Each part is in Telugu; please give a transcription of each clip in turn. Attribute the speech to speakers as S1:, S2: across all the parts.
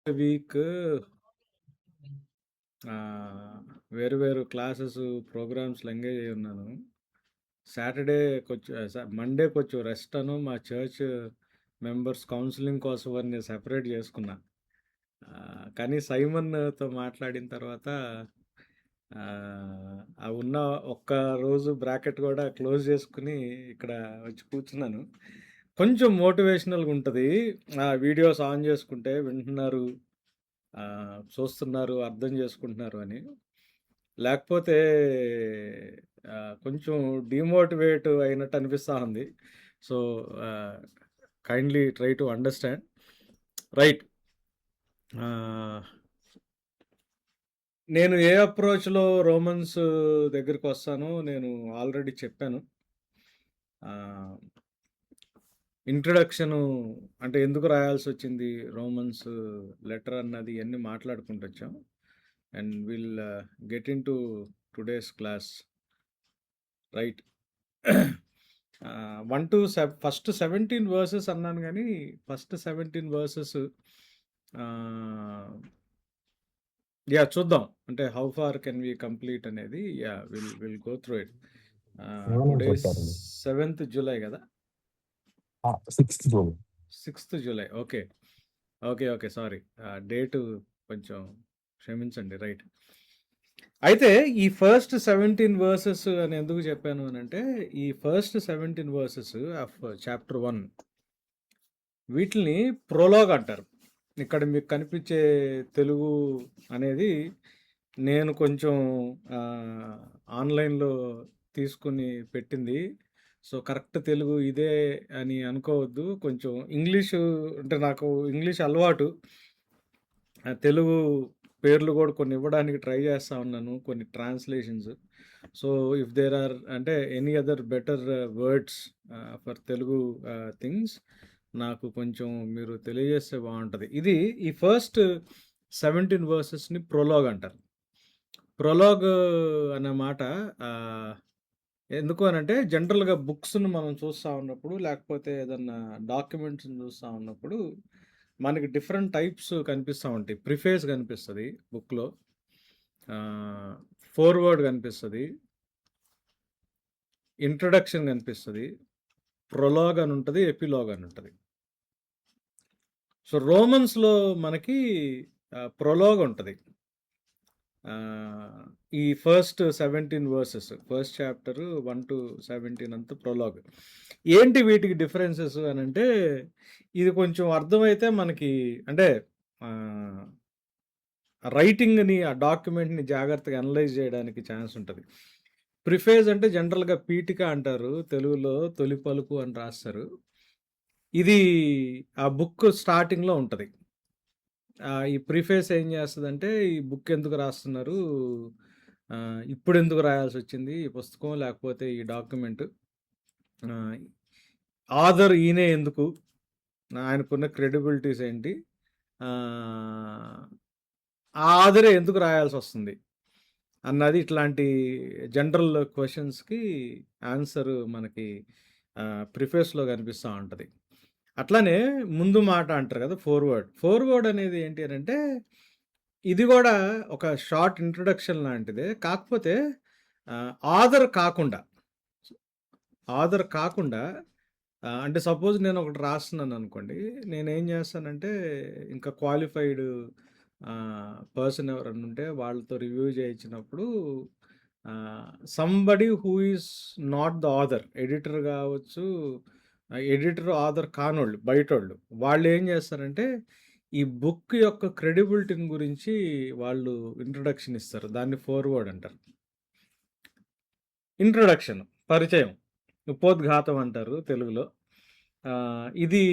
S1: వీక్ వేరు వేరు క్లాసెస్, ప్రోగ్రామ్స్‌లో ఎంగేజ్ అయ్యి ఉన్నాను. సాటర్‌డే మండే కొంచెం రెస్ట్ మా చర్చ్ మెంబర్స్ కౌన్సెలింగ్ కోసం అని సెపరేట్ చేసుకున్నా. కానీ సైమన్‌తో మాట్లాడిన తర్వాత ఆ ఉన్న ఒక్క రోజు బ్రాకెట్ కూడా క్లోజ్ చేసుకొని ఇక్కడ వచ్చి కూర్చున్నాను. కొంచెం మోటివేషనల్‌గా ఉంటది. ఆ వీడియోస్ ఆన్ చేసుకుంటే వింటున్నారు, చూస్తున్నారు, అర్థం చేసుకుంటున్నారు అని. లేకపోతే కొంచెం డీమోటివేట్ అయినట్టు అనిపిస్తా ఉంది. So, kindly try to understand. Right. నేను ఏ అప్రోచ్‌లో రోమన్స్ దగ్గరికొస్తానో నేను ఆల్రెడీ చెప్పాను. ఆహ్, ఇంట్రొడక్షను అంటే ఎందుకు రాయాల్సొచ్చింది రోమన్స్ లెటర్ అన్నది ఇయన్నీ మాట్లాడుకుంటొచ్చాం. And will get into today's class. Right. First 17 verses అన్నాను గానీ, ఫస్ట్ 17 వర్సెస్ చూద్దాం. అంటే how far can we complete అనేది విల్ గో త్రూ ఇట్.
S2: ఏమని
S1: టుడే ఈస్
S2: చెప్పారండి?
S1: 7th జూలై గదా!
S2: 6th June.
S1: 6th July. Okay. Okay. Sorry. Date కొంచెం క్షమించండి. రైట్. అయితే ఈ ఫస్ట్ 17 వర్సెస్ అని ఎందుకు చెప్పాను అనంటే, ఈ ఫస్ట్ 17 వర్సెస్ ఆఫ్ చాప్టర్ 1 వీటిల్ని ప్రోలాగ్ అంటారు. ఇక్కడ మీకు కనిపించే తెలుగు అనేది నేను కొంచెం ఆన్లైన్‌లో తీసుకొని పెట్టింది. సో, కరెక్ట్ తెలుగు ఇదే అని అనుకోవద్దు. కొంచెం ఇంగ్లీషు అంటే నాకు ఇంగ్లీష్ అలవాటు. తెలుగు పేర్లు కూడా కొన్ని ఇవ్వడానికి ట్రై చేస్తా ఉన్నాను. కొన్ని translations. So, if there are అంటే any other better words for Telugu things నాకు కొంచెం మీరు తెలియజేస్తే బాగుంటది. ఇది ఈ ఫస్ట్ 17 వర్సెస్‌ని ప్రొలాగ్ అంటారు. ప్రొలాగ్ అనే మాట ఎందుకు అనంటే జనరల్‌గా బుక్స్‌ని మనం చూస్తా ఉన్నప్పుడు, లేకపోతే ఏదన్నా డాక్యుమెంట్స్‌ని చూస్తా ఉన్నప్పుడు, మనకి డిఫరెంట్ టైప్స్ కనిపిస్తా ఉంటాయి. ప్రిఫేస్ కనిపిస్తది బుక్‌లో. ఫోర్వర్డ్ కనిపిస్తది. ఇంట్రొడక్షన్ కనిపిస్తది. ప్రొలాగ్ అని ఉంటది. ఎపిలాగ్ అని ఉంటది. సో, రోమన్స్‌లో మనకి ప్రొలాగ్ ఉంటది. ఈ ఫస్ట్ 17 వర్సెస్ ఫస్ట్ చాప్టర్ 1-17 అంతా ప్రొలాగ్. ఏంటి వీటికి డిఫరెన్సెస్ అనంటే, ఇది కొంచెం అర్థమైతే మనకి అంటే రైటింగ్‌ని, ఆ డాక్యుమెంట్‌ని జాగ్రత్తగా అనలైజ్ చేయడానికి ఛాన్స్ ఉంటది. ప్రిఫేజ్ అంటే జనరల్‌గా పీఠిక అంటారు. తెలుగులో తొలి పలుకు అని రాస్తారు. ఇది ఆ బుక్ స్టార్టింగ్‌లో ఉంటది. ఈ ప్రిఫేస్ ఏం చేస్తదంటే, ఈ బుక్ ఎందుకు రాస్తున్నారు? ఇప్పుడెందుకు రాయాల్సొచ్చింది ఈ పుస్తకం, లేకపోతే ఈ డాక్యుమెంట్? ఆహ్, ఆథర్ ఈయనే ఎందుకు? ఆయనకున్న క్రెడిబిలిటీస్ ఏంటి? ఆహ్, ఆ ఆథరే ఎందుకు రాయాల్సొస్తుంది? అన్నది ఇట్లాంటి జనరల్ క్వెషన్స్‌కి ఆన్సర్ మనకి ప్రిఫేస్‌లో కనిపిస్తా ఉంటది. అట్లానే ముందు మాట అంటారు కదా! ఫోర్వర్డ్. ఫోర్వర్డ్ అనేది ఏంటి అనంటే, ఇది గూడా ఒక షార్ట్ ఇంట్రొడక్షన్ లాంటిదే. కాకపోతే ఆథర్ కాకుండా, ఆథర్ కాకుండా అంటే సపోజ్ నేనొకటి రాస్తున్నాననుకోండి. నేనేం జేస్తానంటే, ఇంకా క్వాలిఫైడ్ పర్సన్ ఎవరన్నా ఉంటే వాళ్ళతో రివ్యూ చేయించినప్పుడు somebody who is not the author, editor గావచ్చు, ఎడిటర్, ఆథర్ కానోళ్ళు, బయటోళ్ళు. వాళ్ళేం జేస్తారంటే, ఈ బుక్ యొక్క క్రెడిబిలిటీని గురించి వాళ్ళు ఇంట్రొడక్షన్ ఇస్తారు. దాన్ని ఫోర్వర్డ్ అంటారు. ఇంట్రొడక్షన్, పరిచయం, ఉపోద్ఘాతం అంటారు తెలుగులో. ఇది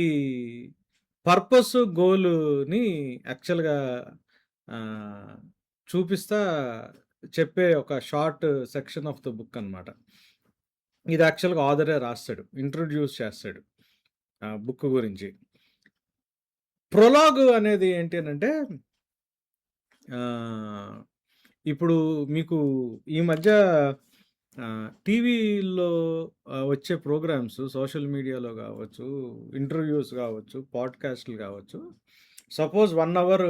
S1: పర్పస్, గోలుని యాక్చువల్‌గా చూపిస్తా చెప్పే ఒక short section of the book అనమాట. ఇది యాక్చువల్‌గా ఆథరే రాస్తాడు. ఇంట్రొడ్యూస్ చేస్తాడు బుక్ గురించి. ప్రొలాగ్ అనేది ఏంటి అనంటే, ఇప్పుడు మీకు ఈ మధ్య టీవీలో వచ్చే ప్రోగ్రామ్స్, సోషల్ మీడియాలో కావచ్చు, ఇంటర్వ్యూస్ కావచ్చు, పాడ్కాస్ట్లు కావచ్చు, సపోజ్ 1 అవర్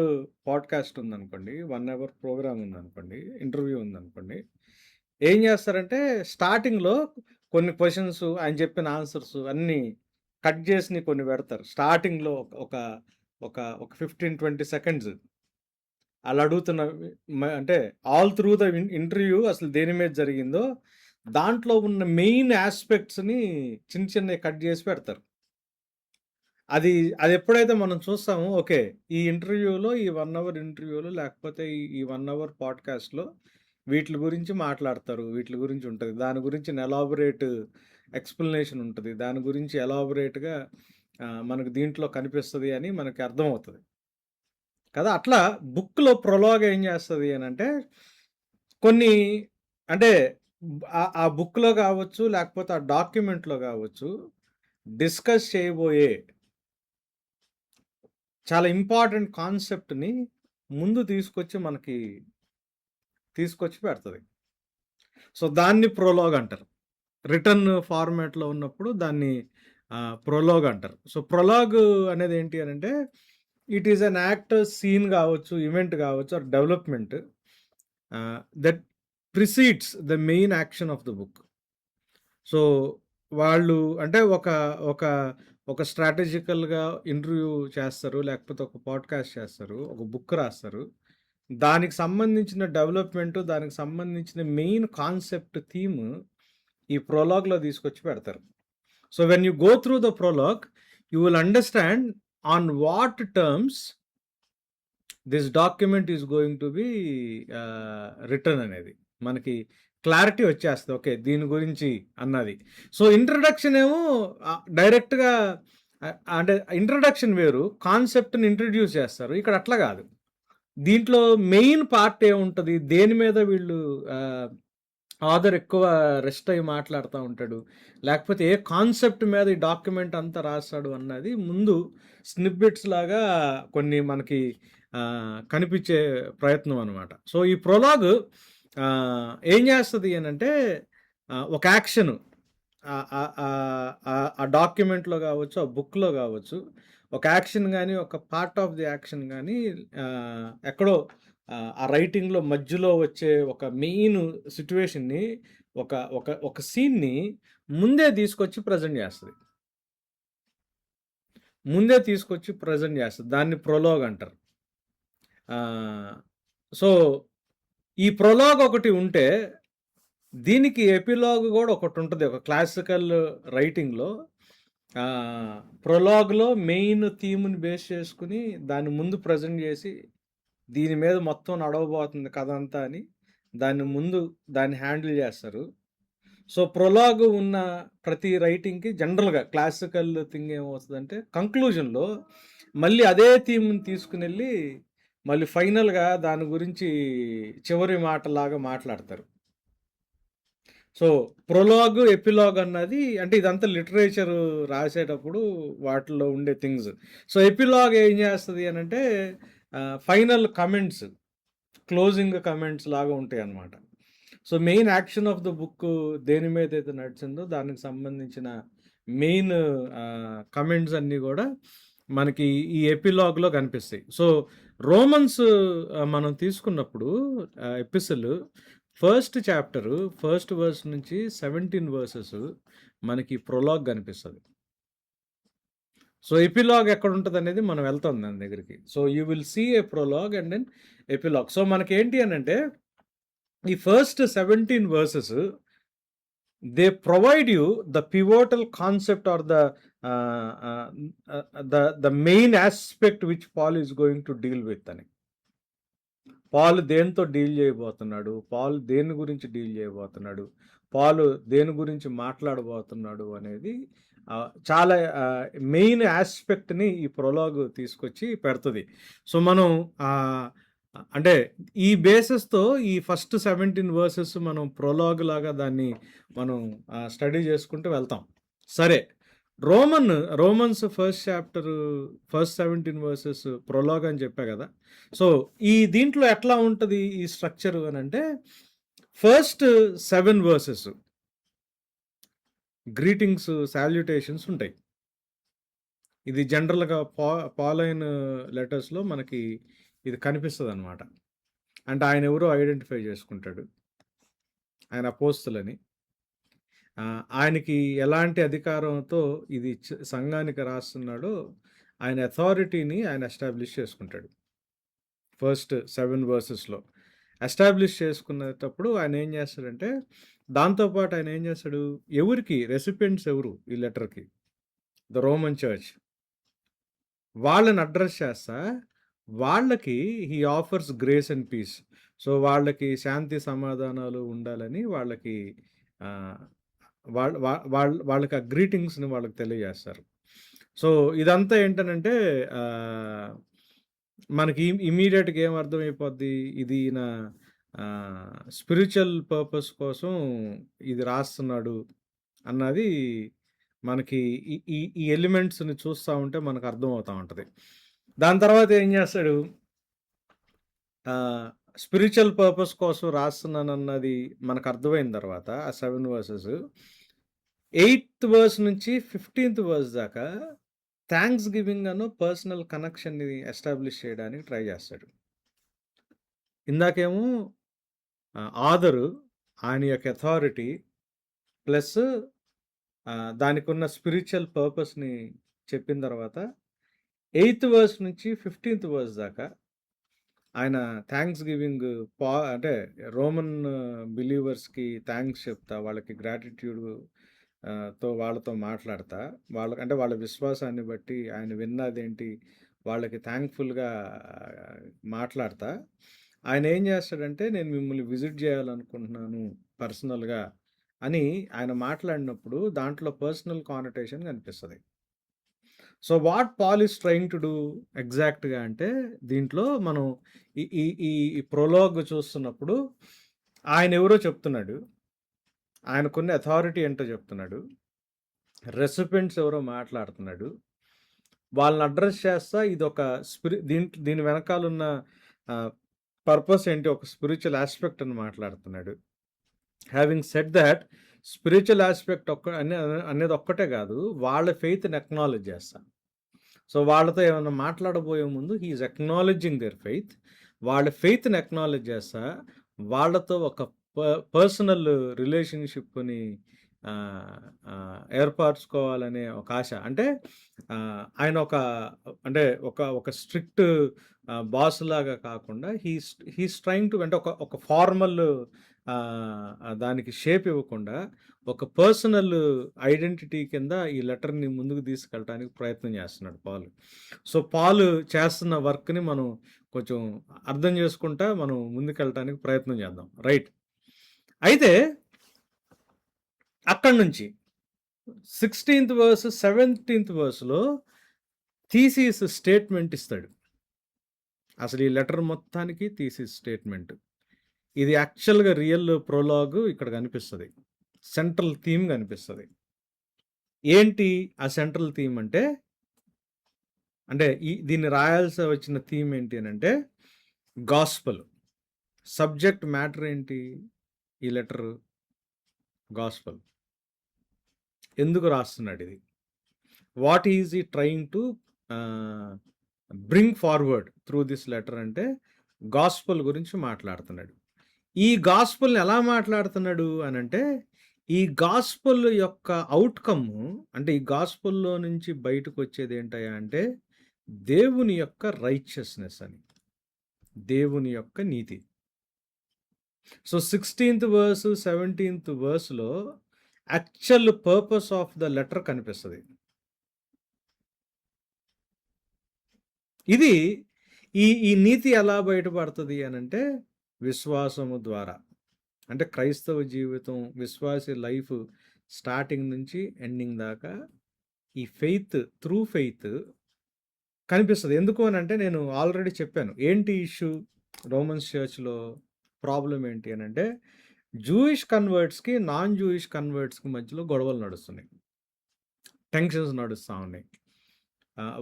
S1: పాడ్‌కాస్ట్ ఉందనుకోండి. 1 అవర్ ప్రోగ్రామ్ ఉందనుకోండి. ఇంటర్వ్యూ ఉందనుకోండి. ఏం చేస్తారంటే స్టార్టింగ్‌లో కొన్ని క్వెషన్స్ ఆయన చెప్పిన ఆన్సర్స్ అన్నీ కట్ చేసినయి కొన్ని పెడతారు. స్టార్టింగ్‌లో ఒక ఒక ఒక 15, 20 సెకండ్స్ ఆళ్ళు అడుగుతున్న అంటే ఆల్ త్రూ ద ఇంటర్వ్యూ అసలు దేని మీద జరిగిందో దాంట్లో ఉన్న మెయిన్ యాస్పెక్ట్స్‌ని చిన్నయి కట్ చేసి పెడతారు. అది అదెప్పుడైతే మనం చూస్తామో ఓకే. ఈ ఇంటర్వ్యూలో ఈ 1 అవర్ ఇంటర్వ్యూలో లేకపోతే ఈ 1 అవర్ పాడ్‌కాస్ట్‌లో వీట్లి గురించి మాట్లాడతారు. వీట్లి గురించి ఉంటది. దాని గురించి ఎలాబొరేట్ ఎక్స్‌ప్లనేషన్ ఉంటది. దాని గురించి ఎలాబొరేట్‌గా మనకు దీంట్లో కనిపిస్తది అని మనకి అర్థమవుతది. కదా! అట్లా బుక్‌లో ప్రొలాగ్ ఏం చేస్తది అనంటే కొన్ని అంటే ఆ బుక్‌లో గావచ్చు, లేకపోతే ఆ డాక్యుమెంట్‌లో గావచ్చు, డిస్కస్ చేయబోయే చాలా ఇంపార్టెంట్ కాన్సెప్ట్‌ని ముందు తీసుకొచ్చి పెడతది. సో, దాన్ని ప్రొలాగ్ అంటారు. రిటన్ ఫార్మాట్‌లో ఉన్నప్పుడు దాన్ని ప్రొలాగ్ అంటారు. సో, ప్రొలాగ్ అనేది ఏంటి అనంటే it is an act, scene గావచ్చు, ఈవెంట్ గావచ్చు or development that precedes the main action of the book. So, వాళ్ళు అంటే ఒక ఒక స్ట్రాటజికల్‌గా ఇంటర్వ్యూ చేస్తారు. లేకపోతే ఒక పాడ్‌కాస్ట్ చేస్తారు. ఒక బుక్ రాస్తారు. దానికి సంబంధించిన డెవలప్‌మెంట్, దానికి సంబంధించిన మెయిన్ కాన్సెప్ట్, థీమ్ ఈ ప్రొలాగ్‌లో తీసుకొచ్చి పెడతారు. So, when you go through the prologue, you will understand on what terms this document is going to be written అనేది. మనకి క్లారిటీ వచ్చేస్తది. ఓకే. దీని గురించి అన్నది. సో, ఇంట్రడక్షన్ ఏమో డైరెక్ట్‌గా అంటే ఇంట్రడక్షన్ వేరు. కాన్సెప్ట్‌ని ఇంట్రొడ్యూస్ చేస్తారు. ఇక్కడ అట్లా గాదు. దీంట్లో మెయిన్ పార్ట్ ఏముంటది? దేని మీద వీళ్ళు ఆథర్ ఎక్కువ రెస్ట్ అయ్యి మాట్లాడుతా ఉంటాడు. లేకపోతే ఏ కాన్సెప్ట్ మీద ఈ డాక్యుమెంట్ అంతా రాస్తాడు అన్నది ముందు స్నిప్పెట్స్ లాగా కొన్ని మనకి కనిపించే ప్రయత్నం అనమాట. సో, ఈ ప్రొలాగ్ ఏం చేస్తది అనంటే ఒక యాక్షన్ ఆ డాక్యుమెంట్‌లో గావచ్చు, ఆ బుక్‌లో గావచ్చు, ఒక యాక్షన్ గాని, ఒక పార్ట్ ఆఫ్ ది యాక్షన్ గాని ఎక్కడో ఆ రైటింగ్‌లో మధ్యలో వచ్చే ఒక మెయిన్ సిట్యుయేషన్‌ని ఒక ఒక ఒక సీన్‌ని ముందే తీసుకొచ్చి ప్రెజెంట్ చేస్తది. ముందే తీసుకొచ్చి ప్రెజెంట్ చేస్తది. దాన్ని ప్రొలాగ్ అంటారు. సో, ఈ ప్రొలాగ్ ఒకటి ఉంటే దీనికి ఎపిలాగ్ గూడా ఒకటుంటది. ఒక క్లాసికల్ రైటింగ్‌లో ప్రొలాగ్‌లో మెయిన్ థీమ్‌ని బేస్ చేసుకొని దాన్ని ముందు ప్రెజెంట్ చేసి దీని మీద మొత్తం నడవబోతుంది కథ అంతా అని దాన్ని హ్యాండిల్ చేస్తారు. సో, ప్రొలాగ్ ఉన్న ప్రతి రైటింగ్‌కి జనరల్‌గా క్లాసికల్ థింగ్ ఏమవుతదంటే కంక్లూజన్‌లో మళ్ళీ అదే థీమ్‌ని తీసుకొనెళ్ళి మళ్ళీ ఫైనల్‌గా దాని గురించి చివరి మాటలాగా మాట్లాడతారు. సో, ప్రొలాగ్, ఎపిలాగ్ అన్నది అంటే ఇదంతా లిటరేచర్ రాసేటప్పుడు వాటిలో ఉండే థింగ్స్. సో, ఎపిలాగ్ ఏం చేస్తది అనంటే ఫైనల్ కమెంట్స్, క్లోజింగ్ కమెంట్స్ లాగా ఉంటాయన్నమాట. So, main action of the book దేని మీదైతే నడిచిందో దానికి సంబంధించిన మెయిన్ కమెంట్స్ అన్నీ గూడా మనకి ఈ ఎపిలాగ్‌లో కనిపిస్తాయి. సో, రోమన్స్ మనం తీసుకున్నప్పుడు ఎపిసిల్ ఫస్ట్ చాప్టర్, ఫస్ట్ వర్స్ నుంచి 17 వర్సెస్ మనకి ప్రొలాగ్ కనిపిస్తది. సో, ఎపిలాగ్ ఎక్కడుంటదనేది మనం వెళ్తాం దాని దగ్గరికి. So, you will see a prologue and then epilogue. So, మనకేంటి అనంటే ఈ first 17 verses they provide you the pivotal concept or the main aspect which Paul is going to deal with అని. పాల్ దేనితో డీల్ చేయబోతున్నాడు? పాల్ దేని గురించి డీల్ చేయబోతున్నాడు? పాల్ దేని గురించి మాట్లాడబోతున్నాడు అనేది చాలా మెయిన్ యాస్పెక్ట్‌ని ఈ ప్రొలాగ్ తీసుకొచ్చి పెడతది. సో, మనం అంటే ఈ బేసిస్‌తో ఈ ఫస్ట్ 17 వర్సెస్ మనం ప్రొలాగ్ లాగా దాన్ని మనం స్టడీ చేసుకుంటూ వెళ్తాం. సరే. Romans first chapter, first 17 versus prologue అని చెప్పా గదా! సో, దీంట్లో ఎట్లా ఉంటది ఈ స్ట్రక్చర్ అనంటే ఫస్ట్ 7 వర్సెస్ గ్రీటింగ్స్, సాల్యుటేషన్స్ ఉంటాయి. ఇది జనరల్‌గా పాలైన్ లెటర్స్‌లో మనకి ఇది కనిపిస్తదనమాట. అంటే ఆయనెవరో ఐడెంటిఫై చేసుకుంటాడు. ఆయన అపోస్తలని. ఆయనకి ఎలాంటి అధికారంతో ఇది సంఘానికి రాస్తున్నాడో ఆయన అథారిటీని ఆయన ఎస్టాబ్లిష్ చేసుకుంటాడు. ఫస్ట్ 7 వర్సెస్‌లో. ఎస్టాబ్లిష్ చేసుకునేటప్పుడు ఆయన ఏం చేస్తాడంటే, దాంతో పాటు ఆయన ఏం చేస్తాడు, ఎవరికి రెసిపియెంట్స్ ఎవరు ఈ లెటర్‌కి? The Roman church. వాళ్ళని అడ్రెస్ చేస్తా, వాళ్ళకి he offers grace and peace. So, వాళ్ళకి శాంతి సమాధానాలు ఉండాలని వాళ్ళకి ఆహ్, వాళ్ళకి ఆ గ్రీటింగ్స్‌ని వాళ్ళకి తెలియజేస్తారు. సో, ఇదంతా ఏంటనంటే మనకి ఇమ్మీడియేట్‌గా ఏం అర్థమైపోద్ది, ఇది ఈయన స్పిరిచువల్ పర్పస్ కోసం ఇది రాస్తున్నాడు అన్నది మనకి ఈ ఈ ఈ ఎలిమెంట్స్‌ని చూస్తా ఉంటే మనకు అర్థమవుతా ఉంటది. దాని తర్వాత ఏం చేస్తాడు, స్పిరిచువల్ పర్పస్ కోసం రాస్తున్నానన్నది మనకు అర్థమైన తర్వాత ఆ 7 వర్సెస్ 8థ్ వర్స్ నుంచి 15థ్ వర్స్ దాకా థాంక్స్ గివింగ్ అను పర్సనల్ కనెక్షన్‌ని ఎస్టాబ్లిష్ చేయడానికి ట్రై చేస్తాడు. ఇందాకేమో ఆథరు ఆయన యొక్క అథారిటీ ప్లస్ దానికున్న స్పిరిచువల్ పర్పస్‌ని చెప్పిన తర్వాత 8థ్ వర్స్ నుంచి 15థ్ వర్స్ దాకా ఆయన థాంక్స్ గివింగ్ అంటే రోమన్ బిలీవర్స్‌కి థాంక్స్ చెప్తా, వాళ్ళకి గ్రాటిట్యూడ్ వాళ్ళతో మాట్లాడతా, అంటే వాళ్ళ విశ్వాసాన్ని బట్టి ఆయన విన్నదేంటి, వాళ్ళకి థాంక్‌ఫుల్‌గా మాట్లాడతా, ఆయన ఏం చేస్తాడంటే, నేను మిమ్మల్ని విజిట్ చేయాలనుకుంటున్నాను పర్సనల్‌గా అని ఆయన మాట్లాడినప్పుడు దాంట్లో పర్సనల్ కానోటేషన్ కనిపిస్తది. So, what Paul is trying to do ఎగ్జాక్ట్‌గా అంటే, దీంట్లో మనం ఈ ఈ ఈ ఈ ప్రొలోగ్ చూస్తున్నప్పుడు ఆయనెవరో చెప్తున్నాడు. ఆయనకున్న అథారిటీ ఏంటో చెప్తున్నాడు. రెసిపియెంట్స్ ఎవరో మాట్లాడుతున్నాడు. వాళ్ళని అడ్రెస్ చేస్తా ఇదొక దీని వెనకాలున్న పర్పస్ ఏంటి, ఒక స్పిరిచువల్ యాస్పెక్ట్ అని మాట్లాడుతున్నాడు. Having said thought, spiritual aspect అనేది ఒక్కటే కాదు, వాళ్ళ ఫెయిత్‌ని అక్నాలెడ్జ్ చేస్తా. సో, వాళ్ళతో ఏమన్నా మాట్లాడబోయే ముందు he is acknowledging their faith. వాళ్ళ ఫెయిత్‌ని అక్నాలెడ్జ్ చేస్తా, వాళ్ళతో ఒక పర్సనల్ రిలేషన్‌షిప్‌ని ఏర్పరచుకోవాలనే ఒక ఆశ. అంటే ఆయన అంటే ఒక స్ట్రిక్ట్ బాస్ లాగా కాకుండా హీస్ ట్రైయింగ్ టు, అంటే ఒక ఫార్మల్ దానికి షేప్ ఇవ్వకుండా ఒక పర్సనల్ ఐడెంటిటీ కింద ఈ లెటర్‌ని ముందుకు తీసుకెళ్ళటానికి ప్రయత్నం చేస్తున్నాడు పాలు. సో, పాలు చేస్తున్న వర్క్‌ని మనం కొంచెం అర్థం చేసుకుంటా మనం ముందుకెళ్ళటానికి ప్రయత్నం చేద్దాం. రైట్. అయితే అక్కడి నుంచి 16థ్ వర్స్, 17థ్ వర్స్‌లో థీసిస్ స్టేట్మెంట్ ఇస్తాడు. అసలు ఈ లెటర్ మొత్తానికి థీసిస్ స్టేట్మెంట్. ఇది యాక్చువల్‌గా రియల్ ప్రొలాగ్ ఇక్కడ కనిపిస్తది. సెంట్రల్ థీమ్ కనిపిస్తది. ఏంటి ఆ సెంట్రల్ థీమ్ అంటే దీన్ని రాయాల్సి వచ్చిన థీమ్ ఏంటి అనంటే గాస్పెల్. సబ్జెక్ట్ మ్యాటర్ ఏంటి ఈ లెటర్? గాస్పెల్. ఎందుకు రాస్తున్నాడు ఇది? What is he trying to bring forward through this letter అంటే గాస్పెల్ గురించి మాట్లాడుతున్నాడు. ఈ గాస్పెల్‌ని ఎలా మాట్లాడుతున్నాడు అనంటే, ఈ గాస్పెల్ యొక్క అవుట్‌కమ్, అంటే ఈ గాస్పెల్‌లో నుంచి బయటకు వచ్చేది ఏంటయ్యా అంటే దేవుని యొక్క రైచియస్‌నెస్ అని, దేవుని యొక్క నీతి. సో, 16థ్ వర్స్, 17థ్ వర్స్‌లో actual purpose of the letter కనిపిస్తది. ఇది ఈ నీతి ఎలా బయటపడుతుంది అనంటే విశ్వాసము ద్వారా. అంటే క్రైస్తవ జీవితం, విశ్వాసి లైఫ్ స్టార్టింగ్ నుంచి ఎండింగ్ దాకా ఈ ఫెయిత్, త్రూ ఫెయిత్ కనిపిస్తది. ఎందుకు అనంటే నేను ఆల్రెడీ చెప్పాను. ఏంటి ఇష్యూ రోమన్స్ చర్చ్‌లో ప్రాబ్లమ్ ఏంటి అనంటే, జూయిష్ కన్వర్ట్స్‌కి, నాన్ జూయిష్ కన్వర్ట్స్‌కి మధ్యలో గొడవలు నడుస్తున్నాయి. టెన్షన్స్ నడుస్తా ఉన్నాయి.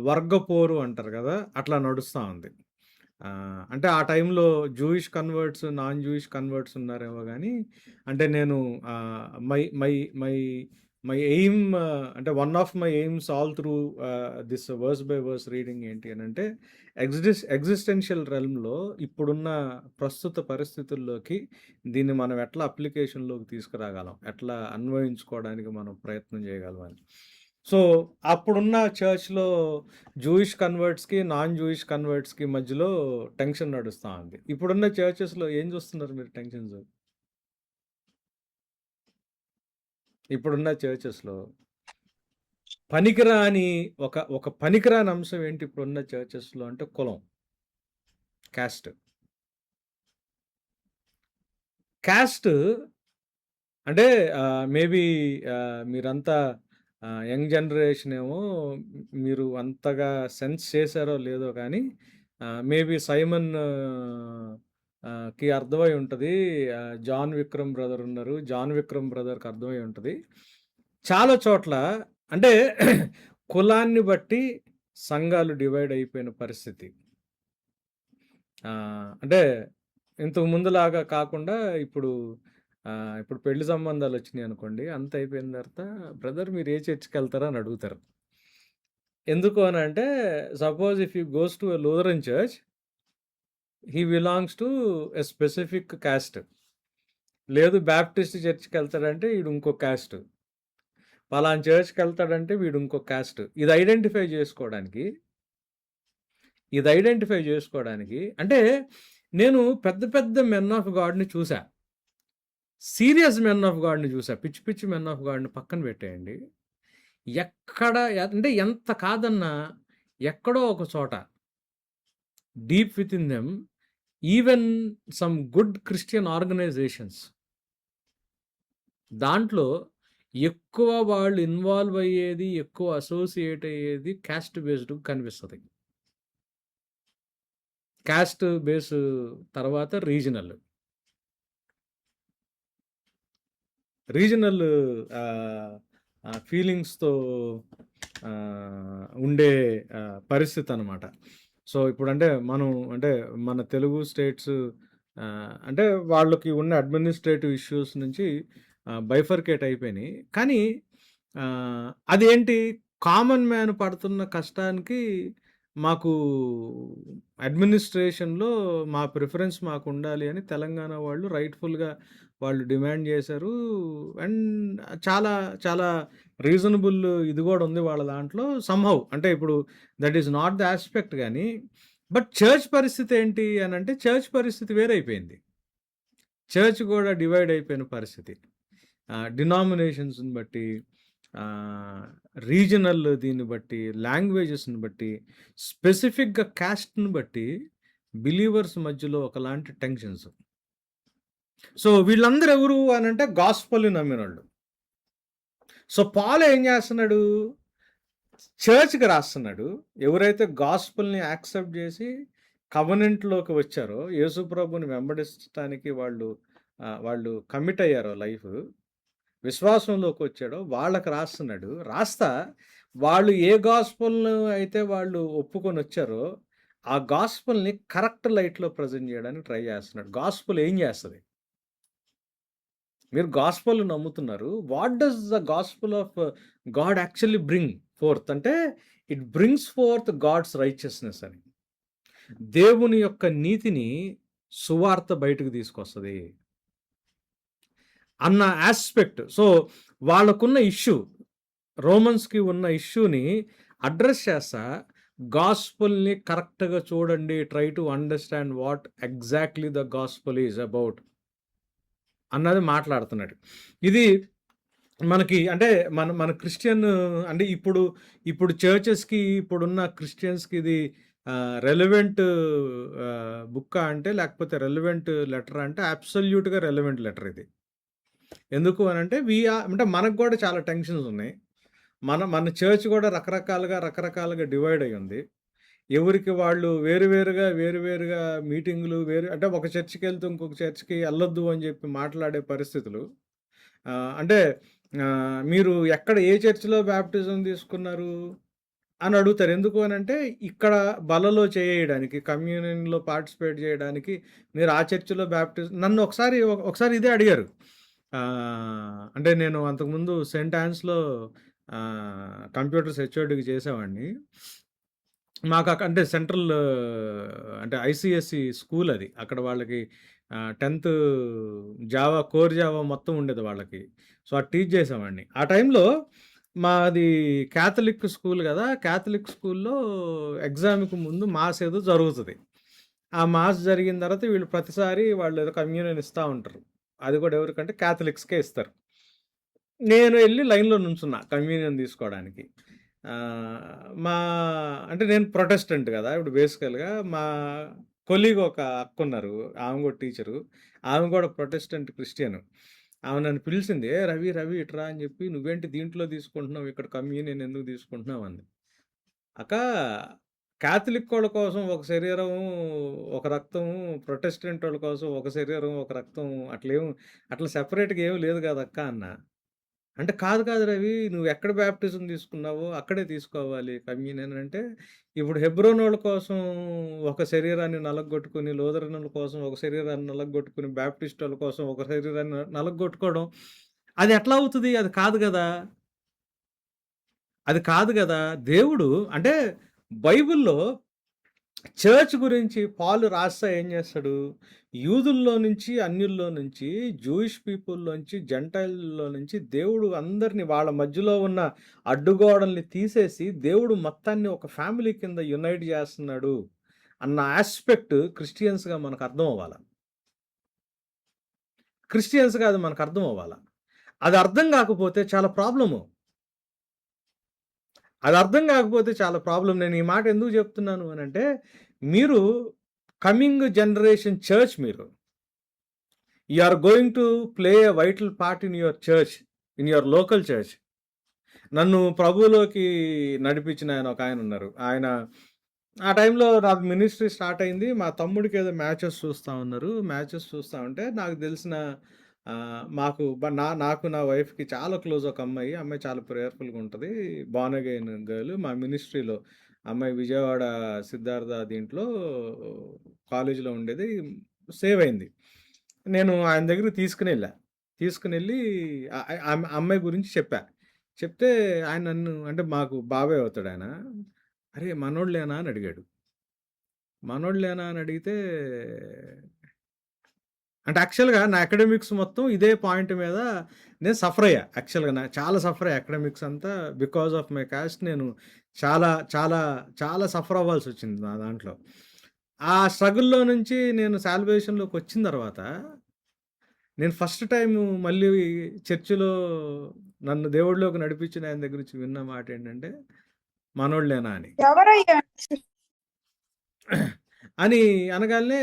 S1: వర్గ పోరు అంటారు కదా! అట్లా నడుస్తా ఉంది. అంటే ఆ టైంలో Jewish converts, non Jewish converts ఉన్నారేమో గానీ, అంటే నేను my my my my aim అంటే one of my aims all through this verse by verse reading ఏంటి అని అంటే ఎగ్జిస్టెన్షియల్ రెల్మ్లో ఇప్పుడున్న ప్రస్తుత పరిస్థితుల్లోకి దీన్ని మనం ఎట్లా అప్లికేషన్లోకి తీసుకురాగలం, ఎట్లా అన్వయించుకోవడానికి మనం ప్రయత్నం చేయగలం అని. సో అప్పుడున్న చర్చ్లో జూయిష్ కన్వర్ట్స్కి నాన్ జూయిష్ కన్వర్ట్స్కి మధ్యలో టెన్షన్ నడుస్తూ ఉంది. ఇప్పుడున్న చర్చెస్లో ఏం చూస్తున్నారు మీరు టెన్షన్స్? ఇప్పుడున్న చర్చెస్లో పనికిరాని ఒక పనికిరాని అంశం ఏంటి ఇప్పుడున్న చర్చెస్లో అంటే కులం, క్యాస్ట్. క్యాస్ట్ అంటే మేబీ మీరంతా యంగ్ జనరేషన్ ఏమో మీరు అంతగా సెన్స్ చేశారో లేదో కానీ మేబీ సైమన్ కి అర్థమై ఉంటుంది. జాన్ విక్రమ్ బ్రదర్ ఉన్నారు, జాన్ విక్రమ్ బ్రదర్కి అర్థమై ఉంటుంది. చాలా చోట్ల అంటే కులాన్ని బట్టి సంఘాలు డివైడ్ అయిపోయిన పరిస్థితి. అంటే ఇంతకు ముందులాగా కాకుండా ఇప్పుడు ఇప్పుడు పెళ్లి సంబంధాలు వచ్చినాయి అనుకోండి, అంత అయిపోయిన తర్వాత బ్రదర్ మీరు ఏ చర్చ్కి వెళ్తారా అని అడుగుతారు. ఎందుకు అని అంటే suppose if you goes to a Lutheran church, he belongs to a specific caste. లేదు బ్యాప్టిస్ట్ చర్చ్కి వెళ్తాడంటే వీడు ఇంకో క్యాస్ట్. పలానా చర్చ్కి వెళ్తాడంటే వీడు ఇంకో క్యాస్ట్. ఇది ఐడెంటిఫై చేసుకోవడానికి అంటే నేను పెద్ద పెద్ద మెన్ ఆఫ్ గాడ్ని చూసా, సీరియస్ మెన్ ఆఫ్ గాడ్ని చూసా. పిచ్చి పిచ్చి మెన్ ఆఫ్ గాడ్ని పక్కన పెట్టేయండి. ఎక్కడ అంటే ఎంత కాదన్నా ఎక్కడో ఒక చోట deep within them even some good Christian organisations, దాంట్లో ఎక్కువ వాళ్ళు ఇన్వాల్వ్ అయ్యేది, ఎక్కువ అసోసియేట్ అయ్యేది క్యాస్ట్ బేస్డ్ కనిపిస్తుంది. క్యాస్ట్ బేస్ తర్వాత రీజనల్ ఫీలింగ్స్తో ఉండే పరిస్థితి అనమాట. సో ఇప్పుడు అంటే మన తెలుగు స్టేట్స్ అంటే వాళ్ళకి ఉన్న అడ్మినిస్ట్రేటివ్ ఇష్యూస్ నుంచి బైఫర్కేట్ అయిపోయినాయి. కానీ అదేంటి కామన్ మ్యాన్ పడుతున్న కష్టానికి మాకు అడ్మినిస్ట్రేషన్లో మా ప్రిఫరెన్స్ మాకు ఉండాలి అని తెలంగాణ వాళ్ళు రైట్ఫుల్గా వాళ్ళు డిమాండ్ చేశారు. అండ్ చాలా చాలా రీజనబుల్ ఇది కూడా ఉంది వాళ్ళ దాంట్లో సంహౌ. అంటే ఇప్పుడు that is not the aspect కానీ, బట్ చర్చ్ పరిస్థితి ఏంటి అని అంటే చర్చ్ పరిస్థితి వేరైపోయింది. చర్చ్ కూడా డివైడ్ అయిపోయిన పరిస్థితి. డినామినేషన్స్ని బట్టి, రీజనల్ దీన్ని బట్టి, లాంగ్వేజెస్ని బట్టి, స్పెసిఫిక్గా క్యాస్ట్ని బట్టి బిలీవర్స్ మధ్యలో ఒకలాంటి టెన్షన్స్. సో వీళ్ళందరూ ఎవరు అని అంటే గాస్పల్ని నమ్మిన వాళ్ళు. సో పాల్ ఏం చేస్తున్నాడు, చర్చ్కి రాస్తున్నాడు. ఎవరైతే గాస్పల్ని యాక్సెప్ట్ చేసి కవనెంట్లోకి వచ్చారో, యేసుప్రభుని వెంబడించడానికి వాళ్ళు కమిట్ అయ్యారో, లైఫ్ విశ్వాసంలోకి వచ్చాడో వాళ్ళకి రాస్తున్నాడు. రాస్తా వాళ్ళు ఏ గాస్పల్ని అయితే వాళ్ళు ఒప్పుకొని వచ్చారో ఆ గాస్పల్ని కరెక్ట్ లైట్లో ప్రజెంట్ చేయడానికి ట్రై చేస్తున్నాడు. గాస్పల్ ఏం చేస్తుంది? మీరు గాస్పల్ నమ్ముతున్నారు. What does the gospel of God actually bring forth అంటే it brings forth God's righteousness అని, దేవుని యొక్క నీతిని సువార్త బయటకు తీసుకొస్తుంది అన్న ఆస్పెక్ట్. సో వాళ్ళకున్న ఇష్యూ, రోమన్స్కి ఉన్న ఇష్యూని అడ్రస్ చేస్తా, గాస్పల్ని కరెక్ట్గా చూడండి, try to understand what exactly the gospel is about అన్నది మాట్లాడుతున్నాడు. ఇది మనకి అంటే మన క్రిస్టియన్ అంటే ఇప్పుడు చర్చెస్కి, ఇప్పుడున్న క్రిస్టియన్స్కి ఇది రెలవెంట్ బుక్ అంటే, లేకపోతే రెలవెంట్ లెటర్ అంటే అబ్సల్యూట్గా రెలవెంట్ లెటర్ ఇది. ఎందుకు అని అంటే అంటే మనకు కూడా చాలా టెన్షన్స్ ఉన్నాయి. మన చర్చ్ కూడా రకరకాలుగా డివైడ్ అయి ఉంది. ఎవరికి వాళ్ళు వేరువేరుగా మీటింగులు అంటే ఒక చర్చికి వెళ్తూ ఇంకొక చర్చికి వెళ్ళొద్దు అని చెప్పి మాట్లాడే పరిస్థితులు. అంటే మీరు ఎక్కడ ఏ చర్చిలో బ్యాప్టిజం తీసుకున్నారు అని అడుగుతారు. ఎందుకు అని అంటే ఇక్కడ బలలో చేయడానికి, కమ్యూనియన్లో పార్టిసిపేట్ చేయడానికి మీరు ఆ చర్చిలో బ్యాప్టిజం. నన్ను ఒకసారి ఇదే అడిగారు, అంటే నేను అంతకుముందు సెయింట్ యాన్స్‌లో కంప్యూటర్స్ హెచ్ఓడికి చేసేవాడిని. మాకు అంటే సెంట్రల్ అంటే ఐసీఎస్ఈ స్కూల్ అది. అక్కడ వాళ్ళకి 10థ్ జావా, కోర్ జావా మొత్తం ఉండేది వాళ్ళకి. సో, అది టీచ్ చేసేవాడిని. ఆ టైంలో మాది క్యాథలిక్ స్కూల్ గదా! క్యాథలిక్ స్కూల్‌లో ఎగ్జామ్‌కి ముందు మాస్ ఏదో జరుగుతది. ఆ మాస్ జరిగిన తర్వాత వీళ్ళు ప్రతిసారి వాళ్ళేదో కమ్యూనియన్ ఇస్తా ఉంటారు. అది కూడా ఎవరికంటే క్యాథలిక్స్‌కే ఇస్తారు. నేను ఎళ్లి లైన్‌లో నుంచున్నా కమ్యూనియన్ తీసుకోవడానికి. మా అంటే నేను ప్రొటెస్టెంట్ గదా! ఇప్పుడు బేసికల్‌గా మా కొలీగ్ ఒక అక్కున్నారు. ఆమె కూడా టీచరు. ఆమె కూడా ప్రొటెస్టెంట్ క్రిస్టియన్. ఆమె నన్ను పిలిచింది. "ఏ రవి, రవి ఇటురా" అని చెప్పి, "నువ్వేంటి దీంట్లో తీసుకుంటున్నావు? ఇక్కడ కమ్యూనియన్ ఎందుకు తీసుకుంటున్నావు?" అంది. అక్కా కాథలికోళ్ళ కోసం ఒక శరీరం, ఒక రక్తం, ప్రొటెస్టెంటోళ్ళ కోసం ఒక శరీరం, ఒక రక్తం అట్లా సెపరేట్‌గా ఏమి లేదు గదక్కా అన్నా. అంటే కాదు కాదు రవి, నువ్వెక్కడ బాప్టిజం తీసుకున్నావో అక్కడే తీసుకోవాలి కమ్యూనియన్ అంటే, ఇప్పుడు హెబ్రోనోళ్ళ కోసం ఒక శరీరాన్ని నలగొట్టుకొని, లూథరనోళ్ళ కోసం ఒక శరీరాన్ని నలగొట్టుకొని, బాప్టిస్టోళ్ళ కోసం ఒక శరీరాన్ని నలగొట్టుకోవడం, అది ఎట్లా అవుతది? అది కాదు గదా! అది కాదు గదా! దేవుడు అంటే బైబిల్‌లో చర్చ్ గురించి పాలు రాస్తా ఏం చేస్తాడు? యూదుల్లో నుంచి, అన్యుల్లో నుంచి, జూయిష్ పీపుల్‌లోంచి, జెంటైల్‌లో నుంచి దేవుడు అందరిని వాళ్ళ మధ్యలో ఉన్న అడ్డుగోడల్ని తీసేసి, దేవుడు మొత్తాన్ని ఒక ఫ్యామిలీ కింద యునైట్ చేస్తున్నాడు అన్న యాస్పెక్ట్ క్రిస్టియన్స్‌గా మనకు అర్థం అవ్వాల. క్రిస్టియన్స్‌గా అది మనకు అర్థం అవ్వాల. అది అర్థం కాకపోతే చాలా ప్రాబ్లము. అది అర్థం కాకపోతే చాలా ప్రాబ్లమ్. నేను ఈ మాట ఎందుకు చెప్తున్నాను అనంటే, మీరు కమింగ్ జనరేషన్ చర్చ్ మీరు. You are going to play a vital part in your church, in your local church. నన్ను ప్రభువులోకి నడిపించిన ఆయన ఒకాయన ఉన్నారు. ఆయన ఆ టైంలో నాకు మినిస్ట్రీ స్టార్ట్ అయింది. మా తమ్ముడికి ఏదో మ్యాచెస్ చూస్తా ఉన్నారు. మ్యాచెస్ చూస్తా ఉంటే నాకు తెలిసిన మాకు నాకు నా వైఫ్‌కి చాలా క్లోజ్ ఒక అమ్మాయి. అమ్మాయి చాలా ప్రేయర్‌ఫుల్‌గా ఉంటది. Born again girl. మా మినిస్ట్రీలో అమ్మాయి విజయవాడ సిద్ధార్థ దీంట్లో కాలేజీలో ఉండేది. సేవ్ అయింది. నేను ఆయన దగ్గరికి తీసుకొనెళ్ళా. తీసుకొనెళ్ళి అమ్మాయి గురించి చెప్పా. చెప్తే ఆయన నన్ను అంటే మాకు బాబాయ్ అవుతాడాయన. "అరే! మనోళ్ళేనా?" అని అడిగాడు. మనోళ్ళేనా అని అడిగితే అంటే యాక్చువల్‌గా నా అకాడమిక్స్ మొత్తం ఇదే పాయింట్ మీద నేను సఫర్ అయ్యా. యాక్చువల్‌గా చాలా సఫర్ అయ్యా అకాడమిక్స్ అంతా. బికాస్ ఆఫ్ మై కాస్ట్ నేను చాలా, చాలా, చాలా సఫర్ అవ్వాల్సొచ్చింది నా దాంట్లో. ఆ స్ట్రగుల్‌లో నుంచి నేను సాల్వేషన్‌లోకొచ్చిన తర్వాత, నేను ఫస్ట్ టైము మళ్ళీ చర్చిలో నన్ను దేవుడిలోకి నడిపించిన ఆయన దగ్గర నుంచి విన్న మాటేంటంటే, మనోళ్ళేనా అని.
S3: ఎవరయ్యా?
S1: అని అనగానే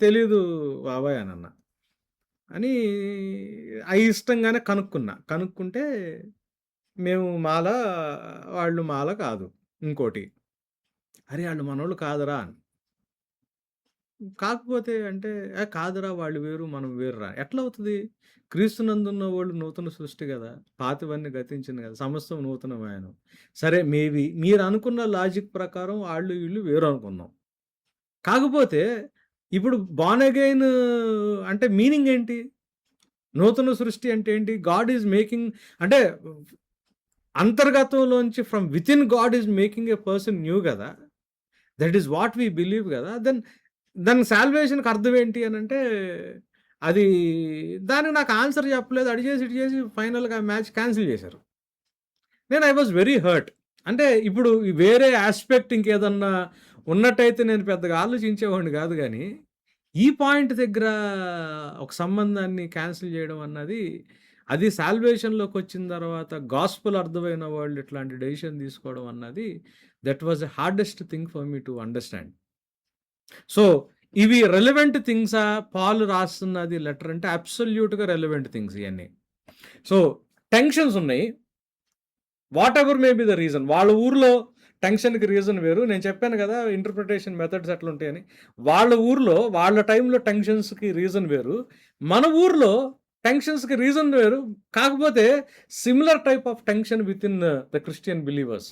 S1: తెలీదు బాబాయ్ అనన్నా. అని అయిష్టంగానే కనుక్కున్నా. కనుక్కుంటే మేము మాల, వాళ్ళు మాల కాదు. ఇంకోటి. అరే! ఆళ్ళు మనోళ్ళు కాదురా అని. కాకపోతే అంటే, కాదురా వాళ్ళు వేరు, మనం వేరురా. ఎట్లవుతది? క్రీస్తునందున్న వోళ్ళు నూతన సృష్టి గదా! పాతవన్నీ గతించింది గదా! సమస్తం నూతనమాయెను. సరే మేబీ మీరనుకున్న లాజిక్ ప్రకారం ఆళ్ళు, ఈళ్ళు వేరు అనుకుందాం. కాకపోతే ఇప్పుడు బోర్న్ అగైన్ అంటే మీనింగ్ ఏంటి? నూతన సృష్టి అంటే ఏంటి? గాడ్ ఈజ్ మేకింగ్ అంటే అంతర్గతంలోంచి from within God is making a person new గదా! That is what we believe గదా! దాని సాల్వేషన్‌కి అర్థం ఏంటి అనంటే, అది దానికి నాకు ఆన్సర్ చెప్పలేదు. అటు చేసి, ఇటు చేసి ఫైనల్‌గా మ్యాచ్ క్యాన్సిల్ చేశారు. I was very hurt. అంటే ఇప్పుడు వేరే యాస్పెక్ట్ ఇంకేదన్నా ఉన్నట్టయితే నేను పెద్దగా ఆలోచించేవాడిని గాదు గానీ, ఈ పాయింట్ దగ్గర ఒక సంబంధాన్ని క్యాన్సిల్ చేయడం అన్నది, అది సాల్వేషన్‌లోకొచ్చిన తర్వాత గాస్పెల్ అర్థమైన వాళ్ళు ఇట్లాంటి డెసిషన్ తీసుకోవడం అన్నది, that was the hardest thing for me to understand. So, ఇవి రెలెవెంట్ థింగ్సా? పాల్ రాస్తున్నది లెటర్ అంటే అబ్సల్యూట్‌గా రెలెవెంట్ థింగ్స్ ఇయన్నీ. సో, టెన్షన్స్ ఉన్నాయి. Whatever may be the reason. వాళ్ళ ఊర్లో టెన్షన్‌కి రీజన్ వేరు. నేను చెప్పాను గదా! ఇంటర్ప్రిటేషన్ మెథడ్స్ ఎట్లుంటాయని. వాళ్ళ ఊర్లో, వాళ్ళ టైంలో టెన్షన్స్‌కి రీజన్ వేరు. మన ఊర్లో టెన్షన్స్‌కి రీజన్ వేరు. కాకపోతే similar type of tension within the Christian believers.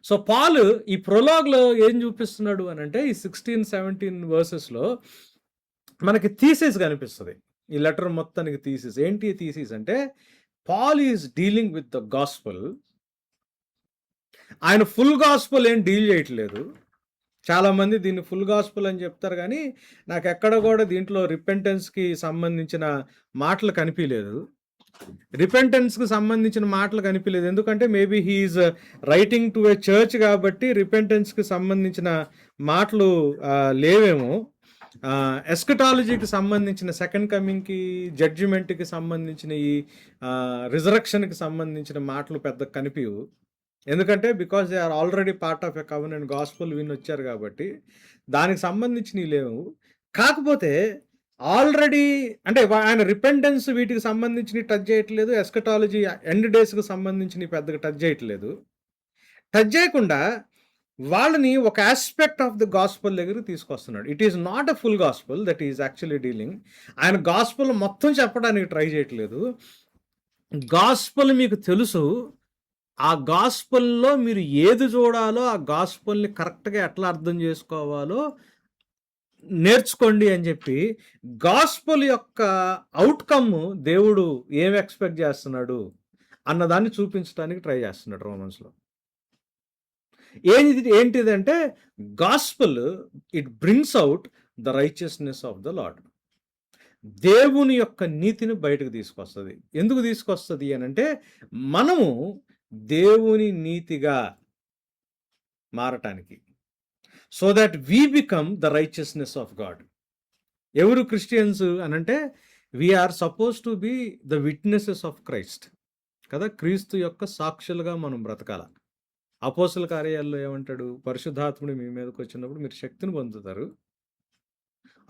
S1: So, Paul ఈ ప్రొలాగ్‌లో ఏం చూపిస్తున్నాడు అనంటే, ఈ 16, 17 వర్సెస్‌లో మనకి థీసిస్ కనిపిస్తది. ఈ లెటర్ మొత్తానికి థీసిస్. ఏంటి థీసిస్ అంటే, Paul is dealing with the gospel. ఆయన ఫుల్ గాస్పెల్ ఏం డీల్ చేయట్లేదు. చాలామంది దీన్ని ఫుల్ గాస్పెల్ అని చెప్తారు కానీ, నాకు ఎక్కడ కూడా దీంట్లో రిపెంటెన్స్కి సంబంధించిన మాటలు కనిపించలేదు. రిపెంటెన్స్కి సంబంధించిన మాటలు కనిపించలేదు. ఎందుకంటే maybe he's writing to a church కాబట్టి రిపెంటెన్స్కి సంబంధించిన మాటలు లేవేమో. ఎస్కటాలజీకి సంబంధించిన సెకండ్ కమింగ్కి, జడ్జిమెంట్కి సంబంధించిన ఈ రిజరక్షన్కి సంబంధించిన మాటలు పెద్ద కనిపించవు. ఎందుకంటే because they are already part of a covenant gospel విన్ వచ్చారు కాబట్టి దానికి సంబంధించినవి లేవు. కాకపోతే ఆల్రెడీ అంటే ఆయన రిపెంటెన్స్ వీటికి సంబంధించినవి టచ్ చేయట్లేదు. ఎస్కటాలజీ ఎండ్ డేస్కి సంబంధించినవి పెద్దగా టచ్ చేయట్లేదు. టచ్ చేయకుండా వాళ్ళని ఒక ఆస్పెక్ట్ ఆఫ్ ద గాస్పెల్ దగ్గరికి తీసుకొస్తున్నాడు. It is not a full gospel that is actually dealing. ఆయన గాస్పెల్ మొత్తం చెప్పడానికి ట్రై చేయట్లేదు. గాస్పెల్ మీకు తెలుసు, ఆ గాస్పెల్లో మీరు ఏది చూడాలో, ఆ గాస్పెల్ని కరెక్ట్గా ఎట్లా అర్థం చేసుకోవాలో నేర్చుకోండి అని చెప్పి గాస్పెల్ యొక్క అవుట్కమ్ దేవుడు ఏం ఎక్స్పెక్ట్ చేస్తున్నాడు అన్నదాన్ని చూపించడానికి ట్రై చేస్తున్నాడు రోమన్స్లో. ఏంటిదంటే gospel it brings out the righteousness of the lord. దేవుని యొక్క నీతిని బయటకు తీసుకొస్తుంది. ఎందుకు తీసుకొస్తుంది అని అంటే, మనము దేవుని నీతిగా మారటానికి, so that we become the righteousness of God. ఎవరు క్రిస్టియన్స్ అనంటే, we are suppose to be the witnesses of Christ కదా. క్రీస్తు యొక్క సాక్షులుగా మనం బ్రతకాల. అపోస్తల కార్యాల్లో ఏమంటాడు, పరిశుద్ధాత్ముడు మీ మీదకి వచ్చినప్పుడు మీరు శక్తిని పొందుతారు.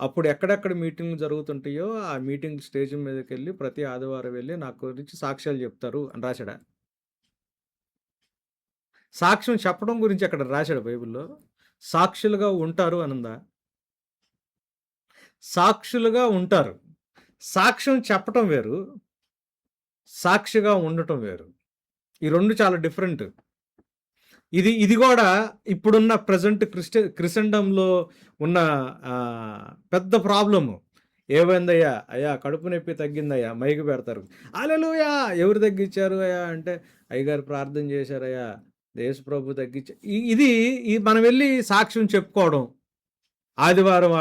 S1: అప్పుడు ఎక్కడెక్కడ మీటింగ్లు జరుగుతుంటాయో ఆ మీటింగ్ స్టేజ్ మీదకి వెళ్ళి ప్రతి ఆదివారం వెళ్ళి నా గురించి సాక్ష్యాలు చెప్తారు అని రాశాడా? సాక్ష్యం చెప్పడం గురించి అక్కడ రాశాడు బైబిల్లో. సాక్షులుగా ఉంటారు అనుందా? సాక్షులుగా ఉంటారు. సాక్ష్యం చెప్పటం వేరు, సాక్షిగా ఉండటం వేరు. ఈ రెండు చాలా డిఫరెంట్. ఇది కూడా ఇప్పుడున్న ప్రజెంట్ క్రిస్టెండంలో ఉన్న పెద్ద ప్రాబ్లము. ఏమైందయ్యా, అయ్యా కడుపు నొప్పి తగ్గిందయ్యా, మైకి పెడతారు, హల్లెలూయా. ఎవరు తగ్గించారు అయ్యా అంటే, అయ్యగారు ప్రార్థన చేశారయ్యా, యేసు ప్రభు తగ్గించా. ఇది మనం వెళ్ళి సాక్ష్యం చెప్పుకోవడం ఆదివారం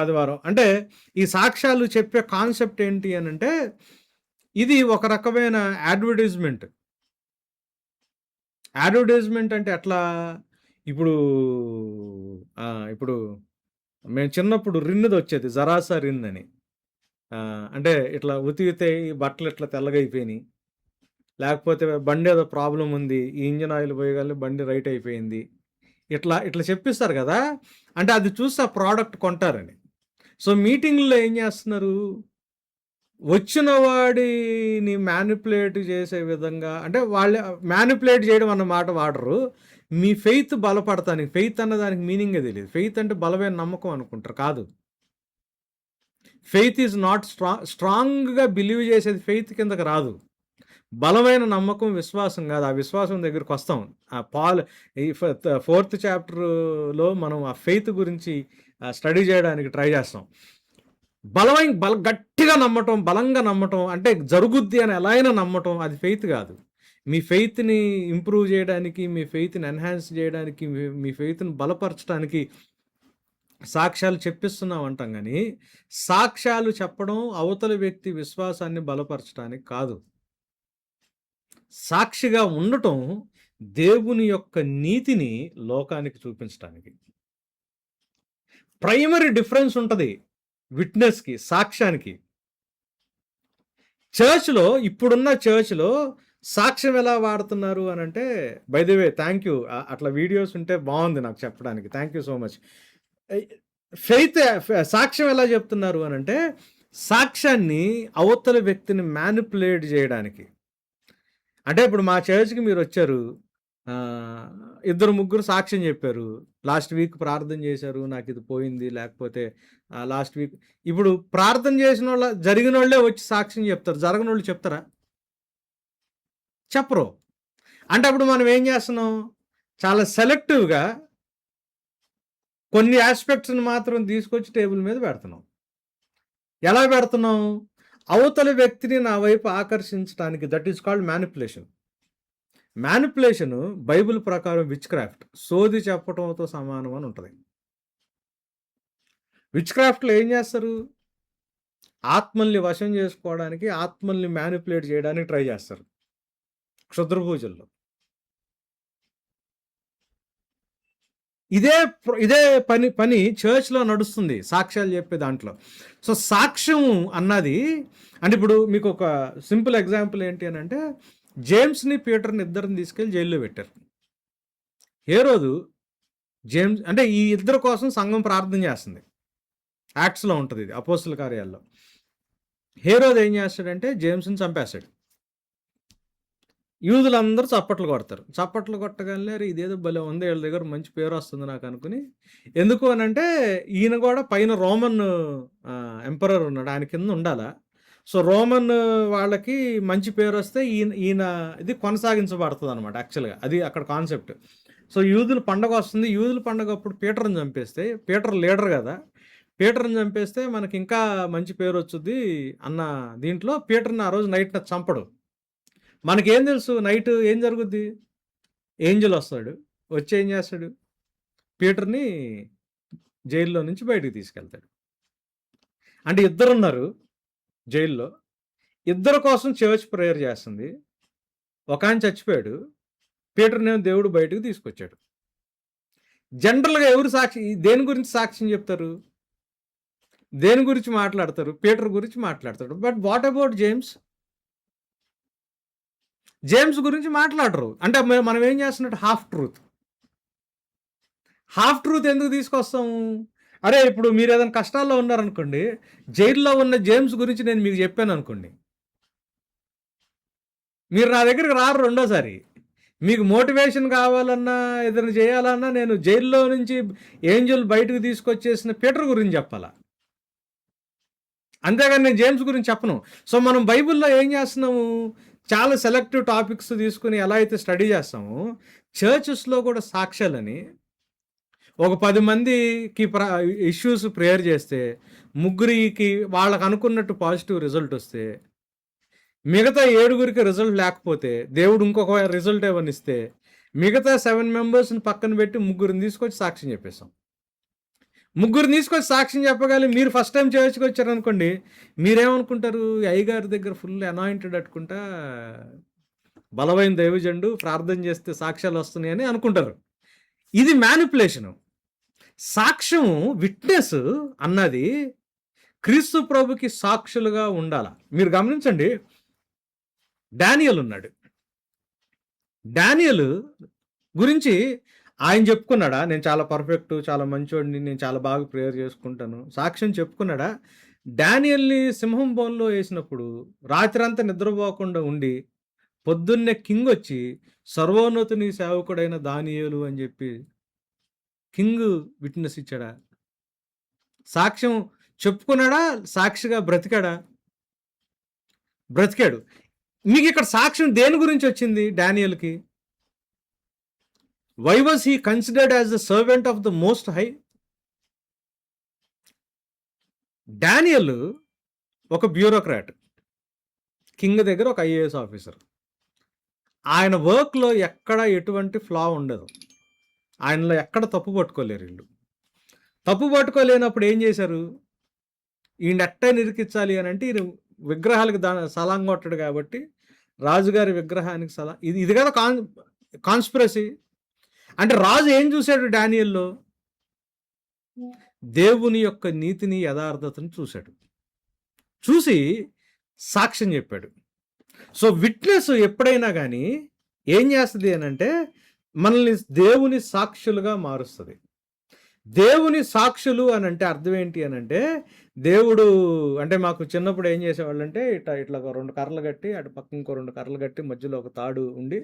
S1: అంటే, ఈ సాక్ష్యాలు చెప్పే కాన్సెప్ట్ ఏంటి అని అంటే, ఇది ఒక రకమైన అడ్వర్టైజ్మెంట్ అంటే ఎట్లా? ఇప్పుడు మేము చిన్నప్పుడు రిన్నుది వచ్చేది, జరాసా రిన్ అని. అంటే ఇట్లా ఉతికితే ఈ బట్టలు ఇట్లా తెల్లగా అయిపోయినాయి, లేకపోతే బండి ఏదో ప్రాబ్లం ఉంది, ఈ ఇంజన్ ఆయిల్ పోయగానే బండి రైట్ అయిపోయింది, ఇట్లా చెప్పిస్తారు కదా. అంటే అది చూసి ఆ ప్రోడక్ట్ కొంటారని. సో మీటింగ్లో ఏం చేస్తున్నారు, వచ్చిన వాడిని మ్యానిపులేట్ చేసే విధంగా, అంటే వాళ్ళు మ్యానిపులేట్ చేయడం అన్న మాట వాడరు. మీ ఫెయిత్ బలపడతానికి, ఫెయిత్ అన్న దానికి మీనింగే తెలియదు. ఫెయిత్ అంటే బలమైన నమ్మకం అనుకుంటారు, కాదు. ఫెయిత్ ఈజ్ నాట్ స్ట్రాంగ్గా బిలీవ్ చేసేది ఫెయిత్ కిందకి రాదు. బలమైన నమ్మకం విశ్వాసం కాదు. ఆ విశ్వాసం దగ్గరికి వస్తాం. ఈ 4th చాప్టర్లో మనం ఆ ఫెయిత్ గురించి స్టడీ చేయడానికి ట్రై చేస్తాం. గట్టిగా నమ్మటం, బలంగా నమ్మటం, అంటే జరుగుద్ది అని ఎలా అయినా నమ్మటం, అది ఫెయిత్ కాదు. మీ ఫెయిత్ని ఇంప్రూవ్ చేయడానికి, మీ ఫెయిత్ని ఎన్హాన్స్ చేయడానికి, మీ ఫెయిత్ని బలపరచడానికి సాక్ష్యాలు చెప్పిస్తున్నాం అంటాం. కానీ సాక్ష్యాలు చెప్పడం అవతల వ్యక్తి విశ్వాసాన్ని బలపరచడానికి కాదు. సాక్షిగా ఉండటం దేవుని యొక్క నీతిని లోకానికి చూపించడానికి. ప్రైమరీ డిఫరెన్స్ ఉంటుంది విట్నెస్కి, సాక్ష్యానికి. చర్చ్లో, ఇప్పుడున్న చర్చ్లో సాక్ష్యం ఎలా వాడుతున్నారు అని అంటే, by the way thank you, అట్లా వీడియోస్ ఉంటే బాగుంది నాకు చెప్పడానికి, థ్యాంక్ యూ సో మచ్. సాక్ష్యం ఎలా చెప్తున్నారు అని అంటే, సాక్ష్యాన్ని అవతల వ్యక్తిని మ్యానిపులేట్ చేయడానికి. అంటే ఇప్పుడు మా చర్చ్కి మీరు వచ్చారు, 2-3 సాక్ష్యం చెప్పారు, లాస్ట్ వీక్ ప్రార్థన చేశారు, నాకు ఇది పోయింది, లేకపోతే లాస్ట్ వీక్. ఇప్పుడు ప్రార్థన చేసిన జరిగిన వాళ్ళే వచ్చి సాక్ష్యం చెప్తారు, జరగని వాళ్ళు చెప్తారా? చెప్పరు. అంటే అప్పుడు మనం ఏం చేస్తున్నాం, చాలా సెలెక్టివ్గా కొన్ని ఆస్పెక్ట్స్ని మాత్రం తీసుకొచ్చి టేబుల్ మీద పెడుతున్నాం. ఎలా పెడుతున్నాం? అవతలి వ్యక్తిని నా వైపు ఆకర్షించడానికి, that is called manipulation. Manipulation Bible ప్రకారం విచ్ క్రాఫ్ట్, సోది చెప్పటంతో సమానం అని ఉంటుంది. విచ్ క్రాఫ్ట్లో ఏం చేస్తారు? ఆత్మల్ని వశం చేసుకోవడానికి, ఆత్మల్ని మ్యానిపులేట్ చేయడానికి ట్రై చేస్తారు క్షుద్ర పూజల్లో. ఇదే పని చర్చ్లో నడుస్తుంది, సాక్ష్యాలు చెప్పే దాంట్లో. సో సాక్ష్యం అన్నది అంటే ఇప్పుడు మీకు ఒక సింపుల్ ఎగ్జాంపుల్ ఏంటి అని అంటే, జేమ్స్ని పీటర్ని ఇద్దరిని తీసుకెళ్ళి జైల్లో పెట్టారు. హేరోదు జేమ్స్ అంటే ఈ ఇద్దరు కోసం సంఘం ప్రార్థన చేస్తుంది. యాక్ట్స్లో ఉంటుంది ఇది, అపోస్తుల కార్యాల్లో. హేరోదు ఏం చేస్తాడంటే జేమ్స్ని చంపేస్తాడు. యూదులందరూ చప్పట్లు కొడతారు. చప్పట్లు కొట్టగానే ఇదేదో భలే ఉంది, వీళ్ళ దగ్గర మంచి పేరు వస్తుంది నాకు అనుకుని. ఎందుకు అని అంటే ఈయన కూడా పైన రోమన్ ఎంపరర్ ఉన్నాడు, ఆయన కింద ఉండాలా. సో రోమన్ వాళ్ళకి మంచి పేరు వస్తే ఈయన ఇది కొనసాగించబడుతుంది అనమాట. యాక్చువల్గా అది అక్కడ కాన్సెప్ట్. సో యూదుల పండగ వస్తుంది, యూదుల పండగ అప్పుడు పీటర్ని చంపేస్తే, పీటర్ లీడర్ కదా, పీటర్ని చంపేస్తే మనకి ఇంకా మంచి పేరు వచ్చుద్ది అన్న దీంట్లో పీటర్ని ఆ రోజు నైట్ చంపడు. మనకేం తెలుసు నైట్ ఏం జరుగుద్ది? ఏంజల్ వస్తాడు, వచ్చి ఏం చేస్తాడు? పీటర్ని జైల్లో నుంచి బయటికి తీసుకెళ్తాడు. అంటే ఇద్దరున్నారు జైల్లో, ఇద్దరు కోసం చర్చ్ ప్రేయర్ చేస్తుంది. ఒక ఆయన చచ్చిపోయాడు, పీటర్ని దేవుడు బయటకు తీసుకొచ్చాడు. జనరల్గా ఎవరు సాక్షి, దేని గురించి సాక్ష్యం చెప్తారు? దేని గురించి మాట్లాడతారు? పీటర్ గురించి మాట్లాడతాడు. But what about James? James గురించి మాట్లాడరు. అంటే మనం ఏం చేస్తున్నట్టు హాఫ్ ట్రూత్ ఎందుకు తీసుకొస్తాము? అరే ఇప్పుడు మీరు ఏదైనా కష్టాల్లో ఉన్నారనుకోండి, జైల్లో ఉన్న జేమ్స్ గురించి నేను మీకు చెప్పాను అనుకోండి, మీరు నా దగ్గరికి రారు రెండోసారి. మీకు మోటివేషన్ కావాలన్నా ఏదైనా చేయాలన్నా నేను జైల్లో నుంచి ఏంజల్ బయటకు తీసుకొచ్చేసిన పీటర్ గురించి చెప్పాలా, అంతేగాని నేను జేమ్స్ గురించి చెప్పను. సో మనం బైబిల్లో ఏం చేస్తున్నాము? చాలా సెలెక్టివ్ టాపిక్స్ తీసుకుని ఎలా అయితే స్టడీ చేస్తామో, చర్చెస్లో కూడా సాక్ష్యాలని ఒక 10 మందికి ఇష్యూస్ ప్రేయర్ చేస్తే, ముగ్గురికి వాళ్ళకు అనుకున్నట్టు పాజిటివ్ రిజల్ట్ వస్తే, మిగతా 7గురికి రిజల్ట్ లేకపోతే దేవుడు ఇంకొక రిజల్ట్ ఏమని ఇస్తే, మిగతా 7 మెంబర్స్ని పక్కన పెట్టి 3గురిని తీసుకొచ్చి సాక్ష్యం చెప్పేస్తాం. 3గురిని తీసుకొచ్చి సాక్ష్యం చెప్పగాలి. మీరు ఫస్ట్ టైం చర్చ్కి వచ్చారనుకోండి, మీరేమనుకుంటారు? అయ్యగారి దగ్గర ఫుల్ అనాయింటెడ్ అట్టుకుంటా, బలమైన దైవజండు, ప్రార్థన చేస్తే సాక్ష్యాలు వస్తున్నాయి అని అనుకుంటారు. ఇది మ్యానిపులేషను. సాక్ష్యం, విట్నెస్ అన్నది క్రీస్తు ప్రభుకి సాక్షులుగా ఉండాల. మీరు గమనించండి, డానియల్ ఉన్నాడు. డానియల్ గురించి ఆయన చెప్పుకున్నాడా? నేను చాలా పర్ఫెక్ట్, చాలా మంచోడిని, నేను చాలా బాగా ప్రేయర్ చేసుకుంటాను, సాక్ష్యం చెప్పుకున్నాడా? డానియల్ని సింహం బోన్లో వేసినప్పుడు రాత్రంతా నిద్రపోకుండా ఉండి, పొద్దున్నే కింగ్ వచ్చి సర్వోన్నతుని సేవకుడైన దానియేలు అని చెప్పి కింగ్ విట్నెస్ ఇచ్చాడా? సాక్ష్యం చెప్పుకున్నాడా? సాక్షిగా బ్రతికాడా? బ్రతికాడు. మీకు ఇక్కడ సాక్ష్యం దేని గురించి వచ్చింది? డానియల్కి why was he considered as the servant of the most high? Daniel ఒక బ్యూరోక్రాట్, కింగ్ దగ్గర ఒక ఐఏఎస్ ఆఫీసర్. ఆయన వర్క్లో ఎక్కడ ఎటువంటి ఫ్లా ఉండదు, ఆయనలో ఎక్కడ తప్పు పట్టుకోలేరు వీళ్ళు. తప్పు పట్టుకోలేనప్పుడు ఏం చేశారు? ఈయన ఎట్టా నిరికించాలి అని అంటే, ఈయన విగ్రహాలకు సలాం కొట్టాడు కాబట్టి రాజుగారి విగ్రహానికి సలాం. ఇది కదా కాన్స్పిరసీ. అంటే రాజు ఏం చూశాడు డానియల్లో? దేవుని యొక్క నీతిని, యథార్థతను చూశాడు. చూసి సాక్ష్యం చెప్పాడు. సో విట్నెస్ ఎప్పుడైనా కానీ ఏం చేస్తుంది అని అంటే, మనల్ని దేవుని సాక్షులుగా మారుస్తుంది. దేవుని సాక్షులు అని అంటే అర్థం ఏంటి అని అంటే, దేవుడు అంటే మాకు చిన్నప్పుడు ఏం చేసేవాళ్ళు అంటే, ఇట్లా ఒక 2 కర్రలు కట్టి, అటు పక్క ఇంకో 2 కర్రలు కట్టి, మధ్యలో ఒక తాడు ఉండి,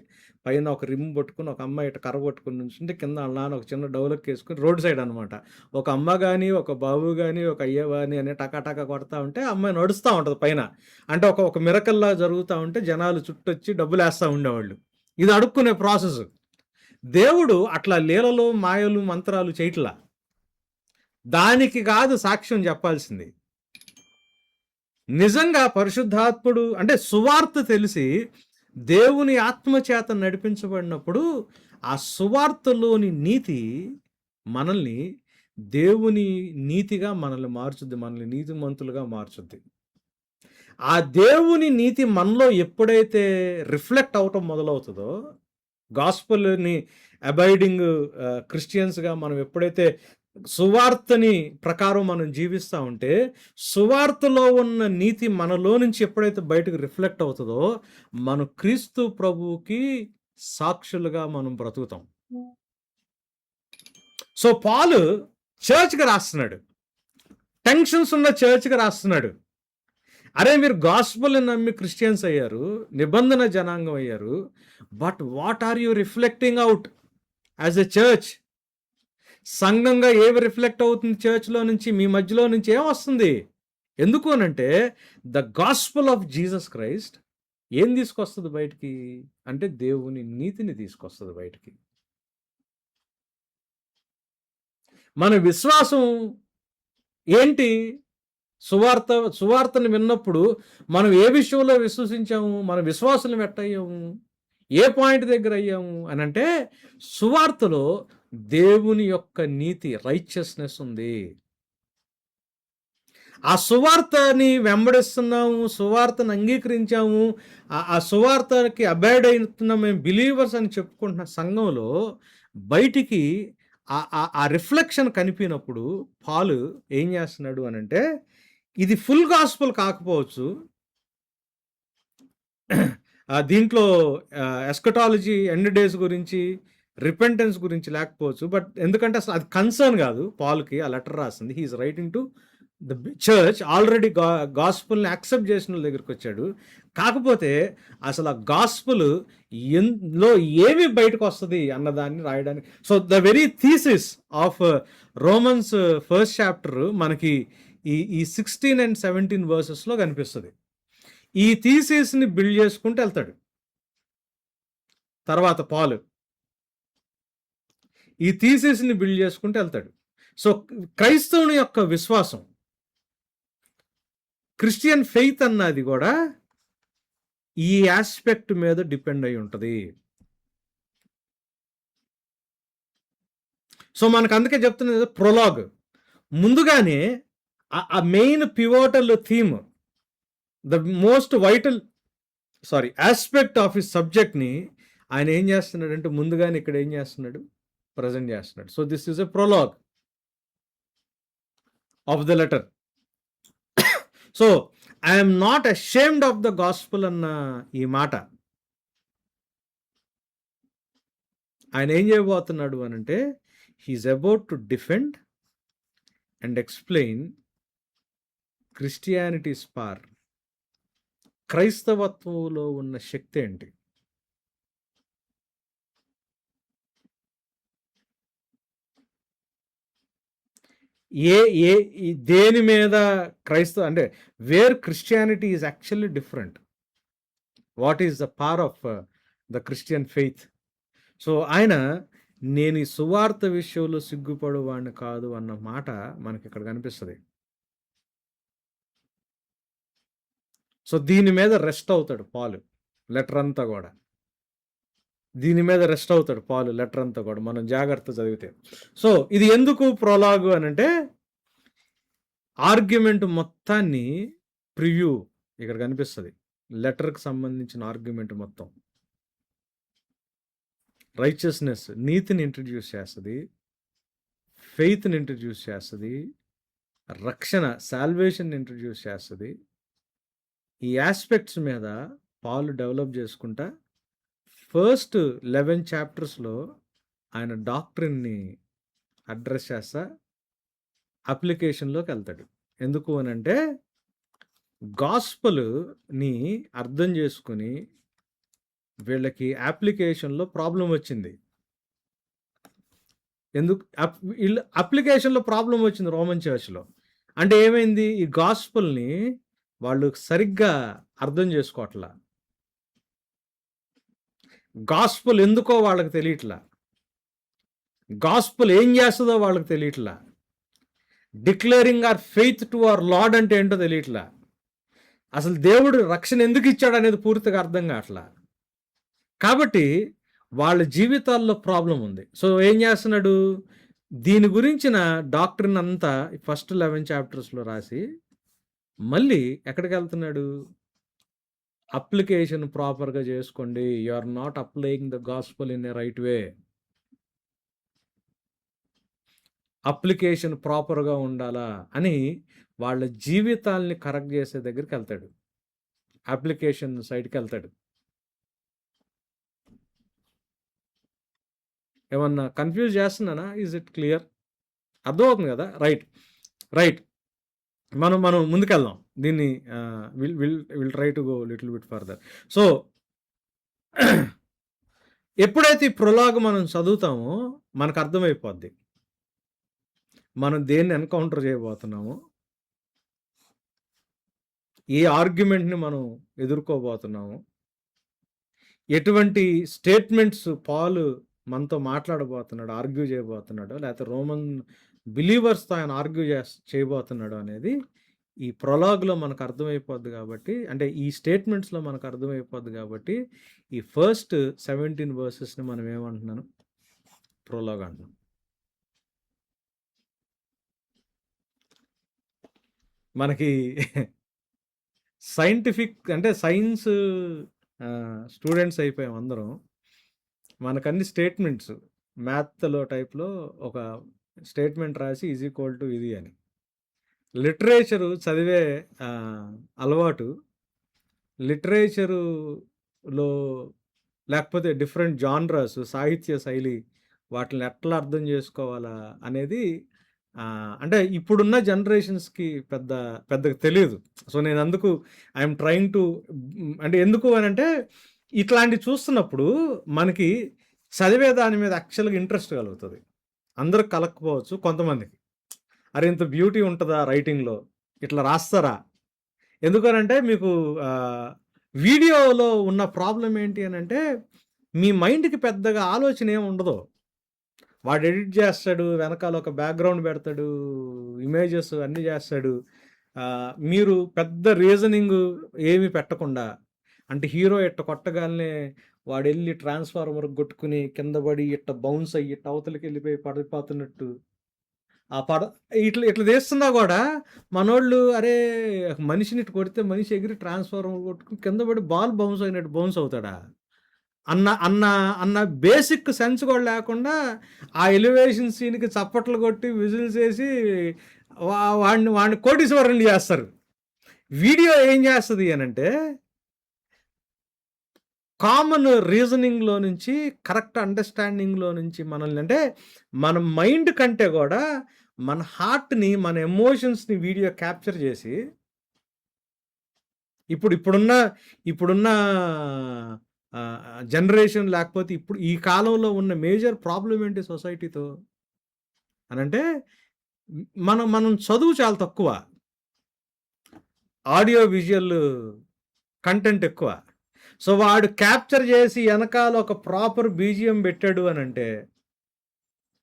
S1: పైన ఒక రిమ్ పట్టుకుని, ఒక అమ్మాయి ఇట్లా కర్ర పట్టుకుని నుంచుంటే, కింద వాళ్ళ నాన్న ఒక చిన్న డెవలప్ వేసుకుని, రోడ్ సైడ్ అనమాట, ఒక అమ్మ కానీ, ఒక బాబు కానీ, ఒక అయ్య కానీ అని టకా కొడతా ఉంటే, అమ్మాయి నడుస్తూ ఉంటుంది పైన. అంటే ఒక మిరకల్లా జరుగుతూ ఉంటే జనాలు చుట్టొచ్చి డబ్బులు వేస్తూ ఉండేవాళ్ళు. ఇది అడుక్కునే ప్రాసెస్. దేవుడు అట్లా లీలలు, మాయలు, మంత్రాలు చేయట్లా. దానికి కాదు సాక్ష్యం చెప్పాల్సింది. నిజంగా పరిశుద్ధాత్ముడు అంటే సువార్త తెలిసి దేవుని ఆత్మచేత నడిపించబడినప్పుడు ఆ సువార్తలోని నీతి మనల్ని దేవుని నీతిగా మనల్ని మార్చుద్ది, మనల్ని నీతిమంతులుగా మార్చుద్ది. ఆ దేవుని నీతి మనలో ఎప్పుడైతే రిఫ్లెక్ట్ అవటం మొదలవుతుందో, గాస్పల్ని అబైడింగ్ క్రిస్టియన్స్గా మనం ఎప్పుడైతే సువార్తని ప్రకారం మనం జీవిస్తూ ఉంటే, సువార్తలో ఉన్న నీతి మనలో నుంచి ఎప్పుడైతే బయటకు రిఫ్లెక్ట్ అవుతుందో, మనం క్రీస్తు ప్రభువుకి సాక్షులుగా మనం బ్రతుకుతాం. సో పాలు చర్చ్కి రాస్తున్నాడు, టెన్షన్స్ ఉన్న చర్చ్కి రాస్తున్నాడు. అరే మీరు గాస్పల్ని నమ్మి క్రిస్టియన్స్ అయ్యారు, నిబంధన జనాంగం అయ్యారు, but what are you reflecting out as a church? సంఘంగా ఏవి రిఫ్లెక్ట్ అవుతుంది చర్చ్లో నుంచి, మీ మధ్యలో నుంచి ఏం వస్తుంది? ఎందుకు అనంటే the gospel of Jesus Christ ఏం తీసుకొస్తుంది బయటికి అంటే దేవుని నీతిని తీసుకొస్తుంది బయటికి. మన విశ్వాసం ఏంటి? సువార్తను విన్నప్పుడు మనం ఏ విషయంలో విశ్వసించాము, మన విశ్వాసం ఎట్టయ్యాము, ఏ పాయింట్ దగ్గర అయ్యాము అని అంటే సువార్తలో దేవుని యొక్క నీతి, రైచియస్నెస్ ఉంది. ఆ సువార్తని వెంబడిస్తున్నాము, సువార్తను అంగీకరించాము, ఆ సువార్తకి అబైడ్ అవుతున్నాం, మేము బిలీవర్స్ అని చెప్పుకుంటున్న సంఘంలో బయటికి ఆ రిఫ్లెక్షన్ కనిపినప్పుడు పాలు ఏం చేస్తున్నాడు అని అంటే, ఇది ఫుల్ గాస్పుల్ కాకపోవచ్చు, దీంట్లో ఎస్కటాలజీ, ఎండ్ డేస్ గురించి, రిపెంటెన్స్ గురించి లేకపోవచ్చు, బట్ ఎందుకంటే అసలు అది కన్సర్న్ కాదు పాల్కి. ఆ లెటర్ రాసింది, he is writing to the church, already గాస్పుల్ని యాక్సెప్ట్ చేసిన వాళ్ళ దగ్గరికి వచ్చాడు. కాకపోతే అసలు ఆ గాస్పుల్ లో ఏమి బయటకు వస్తుంది అన్నదాన్ని రాయడానికి. So the very thesis of Romans first chapter మనకి ఈ 16 and 17 వర్సెస్లో కనిపిస్తుంది. ఈ థీసిస్ని బిల్డ్ చేసుకుంటూ వెళ్తాడు. తర్వాత పాలు ఈ థీసిస్ని బిల్డ్ చేసుకుంటూ వెళ్తాడు. సో క్రైస్తవుని యొక్క విశ్వాసం, క్రిస్టియన్ ఫెయిత్ అన్నది కూడా ఈ ఆస్పెక్ట్ మీద డిపెండ్ అయి ఉంటుంది. సో మనకు అందుకే చెప్తున్నది ప్రొలాగ్, ముందుగానే ఆ main pivotal theme, the most vital aspect of his సబ్జెక్ట్ని ఆయన ఏం చేస్తున్నాడు అంటే ముందుగానే ఇక్కడ ఏం చేస్తున్నాడు, ప్రజెంట్ చేస్తున్నాడు. So this is a prologue of the letter. So I'm not ashamed of the gospel అన్న ఈ మాట ఆయన ఏం చేయబోతున్నాడు అని అంటే, he is about to defend and explain Christianity's power. క్రైస్తవత్వంలో ఉన్న శక్తి ఏంటి, దేని మీద అంటే where Christianity is actually different, what is the power of the Christian faith. So ఆయన నేను ఈ సువార్త విషయంలో సిగ్గుపడువాడిని కాదు అన్న మాట మనకి ఇక్కడ కనిపిస్తుంది. సో దీని మీద రెస్ట్ అవుతాడు పాలు లెటర్ అంతా కూడా, దీని మీద రెస్ట్ అవుతాడు పాలు లెటర్ అంతా కూడా మనం జాగ్రత్త చదివితే. సో ఇది ఎందుకు ప్రొలాగు అని అంటే, ఆర్గ్యుమెంట్ మొత్తాన్ని ప్రివ్యూ ఇక్కడ కనిపిస్తుంది. లెటర్కి సంబంధించిన ఆర్గ్యుమెంట్ మొత్తం రైచియస్నెస్, నీతిని ఇంట్రడ్యూస్ చేస్తుంది, ఫెయిత్ని ఇంట్రడ్యూస్ చేస్తుంది, రక్షణ సాల్వేషన్ ఇంట్రడ్యూస్ చేస్తుంది. ఈ ఆస్పెక్ట్స్ మీద పాలు డెవలప్ చేసుకుంటా ఫస్ట్ 11 చాప్టర్స్లో ఆయన డాక్ట్రిన్ని అడ్రస్ చేస్తా అప్లికేషన్లోకి వెళ్తాడు. ఎందుకు అని అంటే గాస్పల్ని అర్థం చేసుకుని వీళ్ళకి అప్లికేషన్లో ప్రాబ్లం వచ్చింది. ఎందుకు అప్లికేషన్లో ప్రాబ్లం వచ్చింది రోమన్ చర్చ్లో అంటే ఏమైంది, ఈ గాస్పల్ని వాళ్ళు సరిగ్గా అర్థం చేసుకోవట్లా, గాస్పుల్ ఎందుకో వాళ్ళకి తెలియట్లా, గాస్పుల్ ఏం చేస్తుందో వాళ్ళకి తెలియట్లా, declaring our faith to our Lord అంటే ఏంటో తెలియట్లా. అసలు దేవుడు రక్షణ ఎందుకు ఇచ్చాడు అనేది పూర్తిగా అర్థం కావట్లా. కాబట్టి వాళ్ళ జీవితాల్లో ప్రాబ్లం ఉంది. సో ఏం చేస్తున్నాడు, దీని గురించిన డాక్ట్రిన్ అంతా ఫస్ట్ 11 చాప్టర్స్లో రాసి మళ్ళీ ఎక్కడికి వెళ్తున్నాడు, అప్లికేషన్ ప్రాపర్గా చేసుకోండి, you are not applying the gospel in a right way. Application ప్రాపర్గా ఉండాలా అని వాళ్ళ జీవితాల్ని కరెక్ట్ చేసే దగ్గరికి వెళ్తాడు, అప్లికేషన్ సైట్కి వెళ్తాడు. ఏమన్నా కన్ఫ్యూజ్ చేస్తున్నానా? Is it clear? అర్థమవుతుంది కదా? రైట్ రైట్ మనం మనం ముందుకెళ్దాం. దీన్ని will try to go little bit further. So ఎప్పుడైతే ఈ ప్రొలాగ్ మనం చదువుతామో మనకు అర్థమైపోద్ది మనం దేన్ని ఎన్కౌంటర్ చేయబోతున్నామో, ఏ ఆర్గ్యుమెంట్ని మనం ఎదుర్కోబోతున్నాము, ఎటువంటి స్టేట్మెంట్స్ పాలు మనతో మాట్లాడబోతున్నాడు, ఆర్గ్యూ చేయబోతున్నాడో, లేకపోతే రోమన్ బిలీవర్స్తో ఆయన ఆర్గ్యూ చేయబోతున్నాడు అనేది ఈ ప్రొలాగ్లో మనకు అర్థమైపోద్ది. కాబట్టి అంటే ఈ స్టేట్మెంట్స్లో మనకు అర్థమైపోద్ది. కాబట్టి ఈ ఫస్ట్ 17 వర్సెస్ని మనం ఏమంటున్నాను, ప్రొలాగ్ అంటున్నాం. మనకి సైంటిఫిక్ అంటే సైన్స్ స్టూడెంట్స్ అయిపోయాం అందరం. మనకన్ని స్టేట్మెంట్స్ మ్యాథ్లో టైప్లో ఒక స్టేట్మెంట్ రాసి ఈజ్ ఈక్వల్ టు ఇది అని. లిటరేచరు చదివే అలవాటు, లిటరేచరులో లేకపోతే డిఫరెంట్ జాన్రాస్, సాహిత్య శైలి, వాటిని ఎట్లా అర్థం చేసుకోవాలా అనేది అంటే ఇప్పుడున్న జనరేషన్స్కి పెద్దగా తెలియదు. సో నేను అందుకు ఐఎమ్ ట్రయింగ్ టు, అంటే ఎందుకు అని అంటే ఇట్లాంటివి చూస్తున్నప్పుడు మనకి చదివే దాని మీద యాక్చువల్గా ఇంట్రెస్ట్ కలుగుతుంది. అందరికి కలగకపోవచ్చు, కొంతమందికి అరే ఇంత బ్యూటీ ఉంటుందా రైటింగ్లో, ఇట్లా రాస్తారా. ఎందుకనంటే మీకు వీడియోలో ఉన్న ప్రాబ్లం ఏంటి అని అంటే మీ మైండ్కి పెద్దగా ఆలోచన ఏమి ఉండదు. వాడు ఎడిట్ చేస్తాడు, వెనకాల ఒక బ్యాక్గ్రౌండ్ పెడతాడు, ఇమేజెస్ అన్నీ చేస్తాడు. మీరు పెద్ద రీజనింగ్ ఏమి పెట్టకుండా, అంటే హీరో ఇట్ట కొట్టగానే వాడు వెళ్ళి ట్రాన్స్ఫార్మర్ కొట్టుకుని కింద పడి ఇట్ట బౌన్స్ అయ్యి ఇట్ట అవతలకి వెళ్ళిపోయి పడిపోతున్నట్టు ఇట్లా ఇట్లా తీస్తున్నా కూడా మనోళ్ళు అరే మనిషిని ఇట్టు కొడితే మనిషి ఎగిరి ట్రాన్స్ఫార్మర్ కొట్టుకుని కింద పడి బాల్ బౌన్స్ అయినట్టు బౌన్స్ అవుతాడా అన్న అన్న అన్న బేసిక్ సెన్స్ కూడా లేకుండా ఆ ఎలివేషన్ సీన్కి చప్పట్లు కొట్టి విజిల్స్ వేసి వాడిని కోటీశ్వరుని చేస్తారు. వీడియో ఏం చేస్తుంది అని అంటే కామన్ రీజనింగ్లో నుంచి, కరెక్ట్ అండర్స్టాండింగ్లో నుంచి మనల్ని, అంటే మన మైండ్ కంటే కూడా మన హార్ట్ని, మన ఎమోషన్స్ని వీడియో క్యాప్చర్ చేసి ఇప్పుడున్న జనరేషన్, లేకపోతే ఇప్పుడు ఈ కాలంలో ఉన్న మేజర్ ప్రాబ్లం ఏంటి సొసైటీతో అని అంటే మనం చదువు చాలా తక్కువ, ఆడియో విజువల్ కంటెంట్ ఎక్కువ. సో వాడు క్యాప్చర్ చేసి వెనకాల ఒక ప్రాపర్ బీజిఎం పెట్టాడు అని అంటే,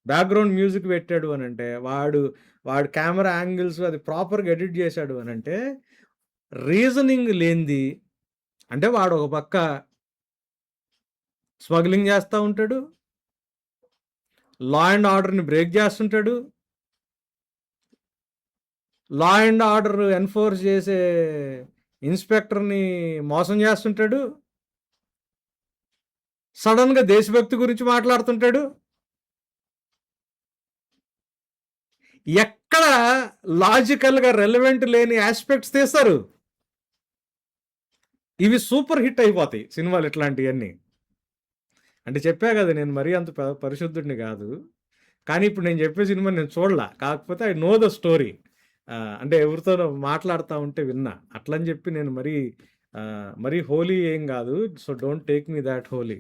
S1: బ్యాక్గ్రౌండ్ మ్యూజిక్ పెట్టాడు అని అంటే, వాడు కెమెరా యాంగిల్స్ అది ప్రాపర్గా ఎడిట్ చేశాడు అని అంటే, రీజనింగ్ లేనిది, అంటే వాడు ఒక పక్క స్మగ్లింగ్ చేస్తూ ఉంటాడు, లా అండ్ ఆర్డర్ని బ్రేక్ చేస్తుంటాడు, లా అండ్ ఆర్డర్ ఎన్ఫోర్స్ చేసే ఇన్స్పెక్టర్ని మోసం చేస్తుంటాడు, సడన్గా దేశభక్తి గురించి మాట్లాడుతుంటాడు. ఎక్కడ లాజికల్గా రెలవెంట్ లేని ఆస్పెక్ట్స్ తీస్తారు. ఇవి సూపర్ హిట్ అయిపోతాయి సినిమాలు ఇట్లాంటివన్నీ. అంటే చెప్పా కదా నేను మరీ అంత పరిశుద్ధుడిని కాదు, కానీ ఇప్పుడు నేను చెప్పే సినిమా నేను చూడలా, కాకపోతే ఐ నో ద స్టోరీ. అంటే ఎవరితోనో మాట్లాడుతూ ఉంటే విన్నా, అట్లని చెప్పి నేను మరీ హోలీ ఏం కాదు. So don't take me that holy.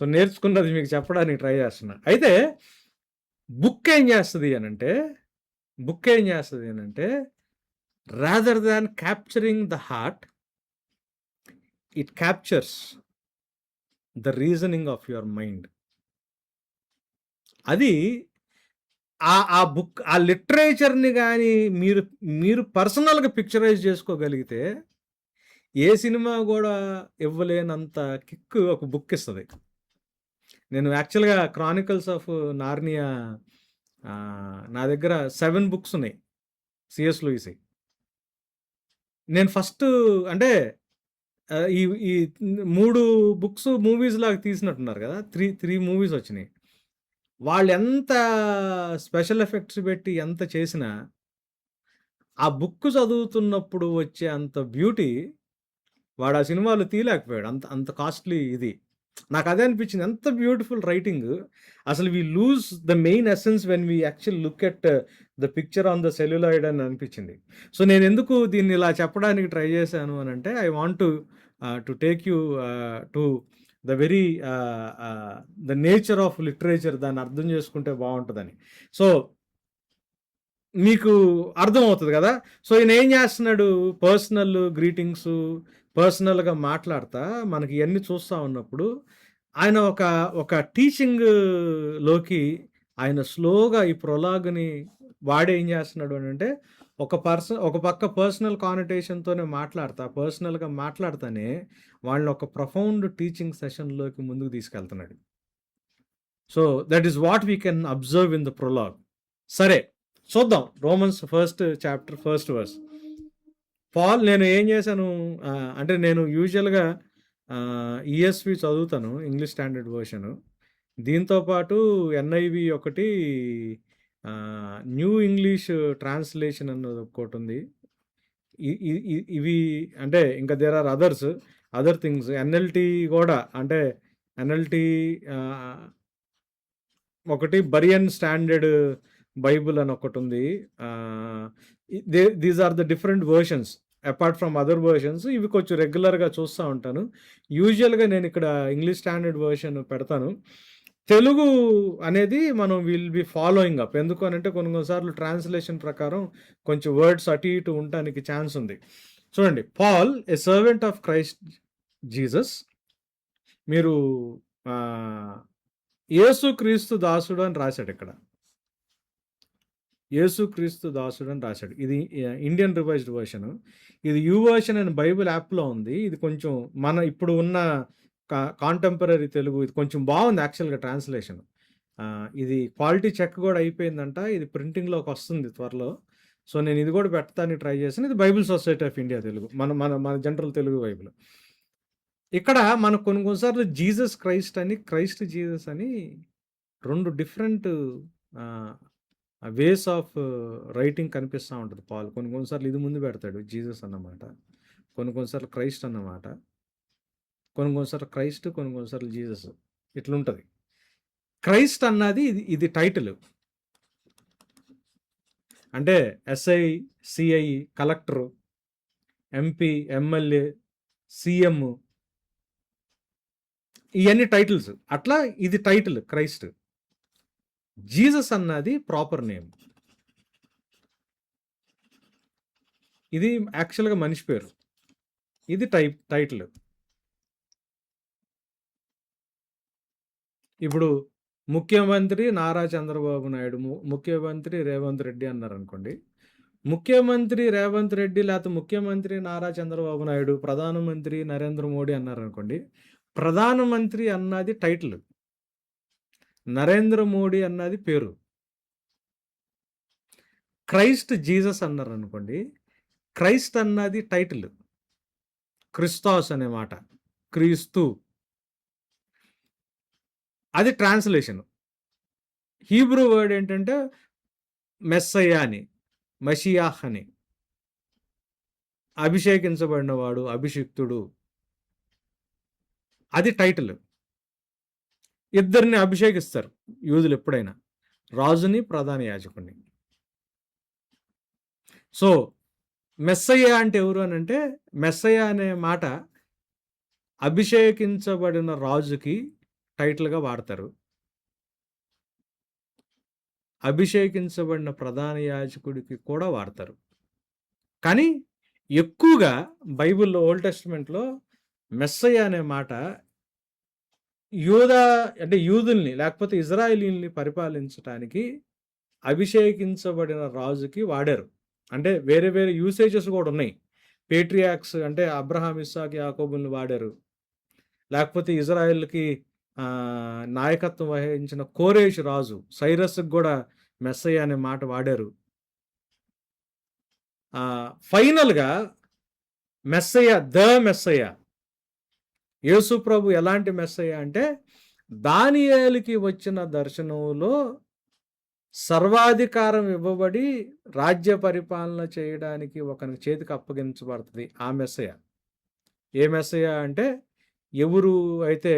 S1: So నేర్చుకున్నది మీకు చెప్పడానికి ట్రై చేస్తున్నా. అయితే బుక్ ఏం చేస్తుంది అని అంటే rather than capturing the heart, it captures the reasoning of your mind. అది ఆ బుక్, ఆ లిటరేచర్ని కానీ మీరు పర్సనల్గా పిక్చరైజ్ చేసుకోగలిగితే ఏ సినిమా గూడా ఇవ్వలేనంత కిక్ ఒక బుక్ ఇస్తది. నేను యాక్చువల్‌గా 'క్రానికల్స్ ఆఫ్ నార్నియా' నా దగ్గర 7 బుక్స్ ఉన్నాయి. సిఎస్ లూయిస్‌యి. నేను ఫస్ట్ అంటే ఈ ఈ 3 బుక్స్ మూవీస్‌లాగా తీసినట్టున్నారు గదా! 3 మూవీస్ వచ్చినియి. వాళ్ళెంత స్పెషల్ ఎఫెక్ట్స్ పెట్టి ఎంత చేసినా, ఆ బుక్ చదువుతున్నప్పుడు వచ్చే అంత బ్యూటీ వాడు ఆ సినిమాలో తీయలేకపోయాడు. అంత అంత కాస్ట్‌లీ ఇది. నాకదే అనిపించింది. ఎంత బ్యూటిఫుల్ రైటింగ్. అసలు we lose the main essence when we actually look at the picture on the celluloid అని అనిపించింది. సో, నేనెందుకు దీన్ని ఇలా చెప్పడానికి ట్రై చేశాను అనంటే, I want to take you to the very the nature of literature, దాన్ని అర్థం చేసుకుంటే బావుంటదని. సో, మీకు అర్థమవుతది గదా! సో, ఈయనేం జేస్తున్నాడు, పర్సనల్ గ్రీటింగ్సు, పర్సనల్‌గా మాట్లాడతా మనకి ఇయన్నీ చూస్తా ఉన్నప్పుడు, ఆయన ఒక టీచింగ్‌లోకి ఆయన స్లోగా ఈ ప్రొలాగ్‌ని వాడేం జేస్తున్నాడు అనంటే, ఒక పక్క పర్సనల్ కానోటేషన్‌తోనే మాట్లాడతా, పర్సనల్‌గా మాట్లాడతానే వాళ్ళని ఒక ప్రొఫౌండ్ టీచింగ్ సెషన్‌లోకి ముందుకు తీసుకెళ్తున్నాడు. So, that is what we can observe in the prologue. సరే, చూద్దాం. Romans first chapter first verse. నేను ఏం చేశాను, అంటే నేను యూజువల్‌గా ఈఎస్వి చదువుతాను, ఇంగ్లీష్ స్టాండర్డ్ వెర్షను. దీంతో పాటు ఎన్ఐవి ఒకటి, న్యూ ఇంగ్లీష్ ట్రాన్స్‌లేషన్ అన్నది ఒకటుంది. ఇవి అంటే ఇంకా there are other things. NLT గూడా, అంటే ఎన్ఎల్‌టి ఒకటి, బరియన్ స్టాండర్డ్ బైబుల్ అని ఒకటుంది. These are the different versions apart from other versions. ఇవి కొంచెం రెగ్యులర్‌గా చూస్తా ఉంటాను. యూజువల్‌గా నేను ఇక్కడ ఇంగ్లీష్ స్టాండర్డ్ వెర్షన్ పెడతాను. తెలుగు అనేది మనం విల్ బి ఫాలోయింగ్ అప్. ఎందుకు అనంటే కొన్ని సార్లు ట్రాన్స్‌లేషన్ ప్రకారం కొంచెం వర్డ్స్ అటు ఇటు ఉండటానికి ఛాన్స్ ఉంది. చూడండి, Paul a servant of Christ Jesus. మీరు యేసుక్రీస్తు దాసుడు అని రాశాడు ఇక్కడ. యేసుక్రీస్తు దాసుడు అని రాశాడు. ఇది ఇండియన్ రివైజ్డ్ వెర్షన్. ఇది యువర్షన్ అని బైబిల్ యాప్‌లో ఉంది. ఇది కొంచెం మన ఇప్పుడు ఉన్న కాంటెంపరరీ తెలుగు, ఇది కొంచెం బాగుంది యాక్చువల్‌గా ట్రాన్స్‌లేషన్. ఇది క్వాలిటీ చెక్ కూడా అయిపోయిందంట. ఇది ప్రింటింగ్‌లోకి వస్తుంది త్వరలో. సో, నేను ఇది కూడా పెట్టడానికి ట్రై చేశాను. ఇది Bible society of India Telugu. మన మన మన జనరల్ తెలుగు బైబిల్. ఇక్కడ మనకు కొన్ని సార్లు జీసస్ క్రైస్ట్ అని, క్రైస్ట్ జీసస్ అని 2 డిఫరెంట్ వేస్ ఆఫ్ రైటింగ్ కనిపిస్తా ఉంటది పాల్. కొన్ని సార్లు ఇది ముందు పెడతాడు జీసస్ అన్నమాట. కొన్ని సార్లు క్రైస్ట్ అన్నమాట. కొన్ని సార్లు క్రైస్ట్, కొన్ని సార్లు జీసస్. ఇట్లుంటది. క్రైస్ట్ అన్నది ఇది టైటిల్. అంటే SI, CI, collector, MP, MLA, CM, ఇయన్నీ టైటిల్స్. అట్లా ఇది టైటిల్ క్రైస్ట్. జీసస్ అన్నది ప్రాపర్ నేమ్. ఇది యాక్చువల్‌గా మనిషి పేరు. ఇది టైటిల్. ఇప్పుడు ముఖ్యమంత్రి నారా చంద్రబాబు నాయుడు, ముఖ్యమంత్రి రేవంత్ రెడ్డి అన్నారనుకోండి. ముఖ్యమంత్రి రేవంత్ రెడ్డి లేకపోతే ముఖ్యమంత్రి నారా చంద్రబాబు నాయుడు, ప్రధానమంత్రి నరేంద్ర మోడీ అన్నారనుకోండి. ప్రధానమంత్రి అన్నది టైటిల్. నరేంద్ర మోడీ అన్నది పేరు. క్రైస్ట్ జీసస్ అన్నారనుకోండి. క్రైస్ట్ అన్నది టైటిల్. క్రిస్తాస్ అనే మాట. క్రీస్తు. అది ట్రాన్స్‌లేషన్. హీబ్రూ వర్డ్ ఏంటంటే మెస్సయ్య అని, మషియాహ్ అని. అభిషేకించబడినవాడు, అభిషిక్తుడు. అది టైటిల్. ఇద్దరిని అభిషేకిస్తారు యూదులు ఎప్పుడైనా, రాజుని, ప్రధాన యాజకుడిని. సో, మెస్సయ్య అంటే ఎవరు అనంటే, మెస్సయ్య అనే మాట అభిషేకించబడిన రాజుకి టైటిల్‌గా వాడతారు. అభిషేకించబడిన ప్రధాన యాజకుడికి కూడా వాడతారు. కానీ ఎక్కువగా బైబిల్‌లో, ఓల్డ్ టెస్టమెంట్‌లో మెస్సయ్య అనే మాట యూదుల్ని లేకపోతే ఇజ్రాయేలీయుల్ని పరిపాలించటానికి అభిషేకించబడిన రాజుకి వాడారు. అంటే వేరే వేరే యూసేజెస్ కూడా ఉన్నాయి. పేట్రియాక్స్ అంటే అబ్రహాం, ఇస్సాకు, యాకోబుల్ని వాడారు. లేకపోతే ఇజ్రాయెల్కి నాయకత్వం వహించిన కోరేష్ రాజు సైరస్కి కూడా మెస్సయ్య అనే మాట వాడారు. ఫైనల్గా మెస్సయ్య, మెస్సయ్య యేసు ప్రభు ఎలాంటి మెస్సయ్య అంటే దానియేలుకి వచ్చిన దర్శనంలో సర్వాధికారం ఇవ్వబడి రాజ్య పరిపాలన చేయడానికి ఒకరి చేతికి అప్పగించబడుతుంది. ఆ మెస్సయ్య. ఏ మెస్సయ్య అంటే ఎవరు అయితే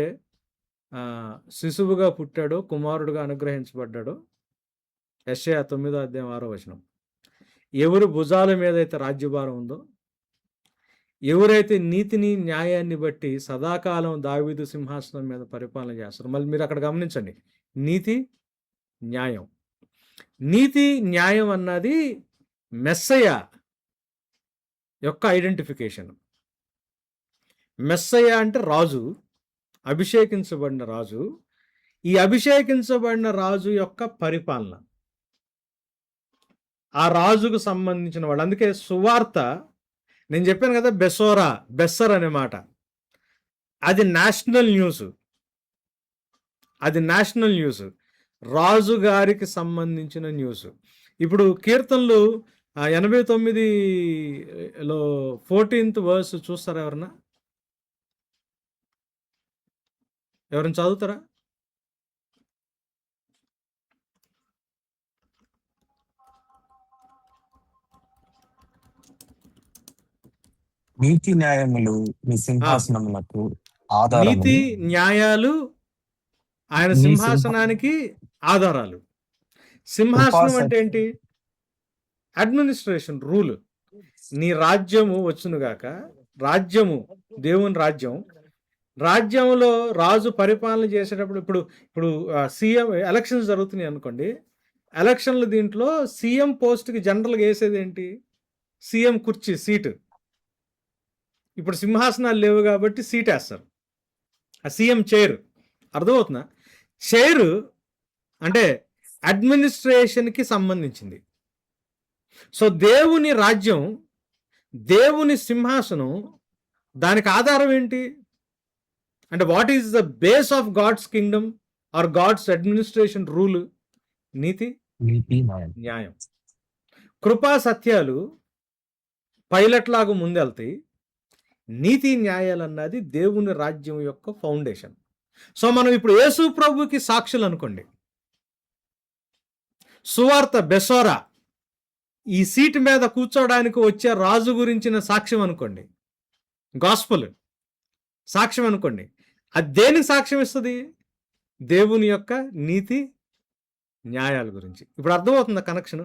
S1: శిశువుగా పుట్టాడో, కుమారుడుగా అనుగ్రహించబడ్డాడో, యెషయా 9వ అధ్యాయం 6వ వచనం. ఎవరు భుజాల మీద అయితే రాజ్యభారం ఉందో, ఎవరైతే నీతిని న్యాయాన్ని బట్టి సదాకాలం దావీదు సింహాసనం మీద పరిపాలన చేస్తారు. మళ్ళీ మీరు అక్కడ గమనించండి, నీతి న్యాయం. నీతి న్యాయం అన్నది మెస్సయ్య యొక్క ఐడెంటిఫికేషన్. మెస్సయ్య అంటే రాజు, అభిషేకించబడిన రాజు. ఈ అభిషేకించబడిన రాజు యొక్క పరిపాలన, ఆ రాజుకు సంబంధించిన వాళ్ళు. అందుకే సువార్త, నేను చెప్పాను కదా, బెస్సర్ అనే మాట, అది నేషనల్ న్యూస్. అది నేషనల్ న్యూస్, రాజు గారికి సంబంధించిన న్యూస్. ఇప్పుడు కీర్తనలు 89లో 14th వర్స్ చూస్తారా? ఎవరైనా చదువుతారా?
S2: నీతి న్యాయములు నీ సింహాసనములకు ఆధారములు.
S1: నీతి న్యాయాలు ఆయన సింహాసనానికి ఆధారాలు. సింహాసనం అంటే ఏంటి? Administration, rule. నీ రాజ్యము వచ్చునుగాక. రాజ్యము దేవుని రాజ్యం. రాజ్యంలో రాజు పరిపాలన చేసేటప్పుడు ఇప్పుడు సీఎం ఎలక్షన్స్ జరుగుతున్నాయి అనుకోండి. ఎలక్షన్లు దీంట్లో సీఎం పోస్ట్కి జనరల్గా వేసేది ఏంటి? సీఎం కుర్చీ, సీటు. ఇప్పుడు సింహాసనాలు లేవు కాబట్టి సీట్ వేస్తారు, ఆ సీఎం చైర్. అర్థమవుతుందా? చైర్ అంటే అడ్మినిస్ట్రేషన్కి సంబంధించింది. సో దేవుని రాజ్యం, దేవుని సింహాసనం, దానికి ఆధారం ఏంటి అంటే what is the base of God's kingdom or God's administration rule? నీతి న్యాయం. కృపా సత్యాలు పైలట్ లాగా ముందెళ్తాయి. నీతి న్యాయాలు అన్నది దేవుని రాజ్యం యొక్క ఫౌండేషన్. సో మనం ఇప్పుడు యేసు ప్రభుకి సాక్షులు అనుకోండి. సువార్త బెసోరా, ఈ సీటు మీద కూర్చోడానికి వచ్చే రాజు గురించిన సాక్ష్యం అనుకోండి. గాస్పుల్ సాక్ష్యం అనుకోండి. అది దేనికి సాక్ష్యం ఇస్తుంది? దేవుని యొక్క నీతి న్యాయాల గురించి. ఇప్పుడు అర్థమవుతుందా కనెక్షన్?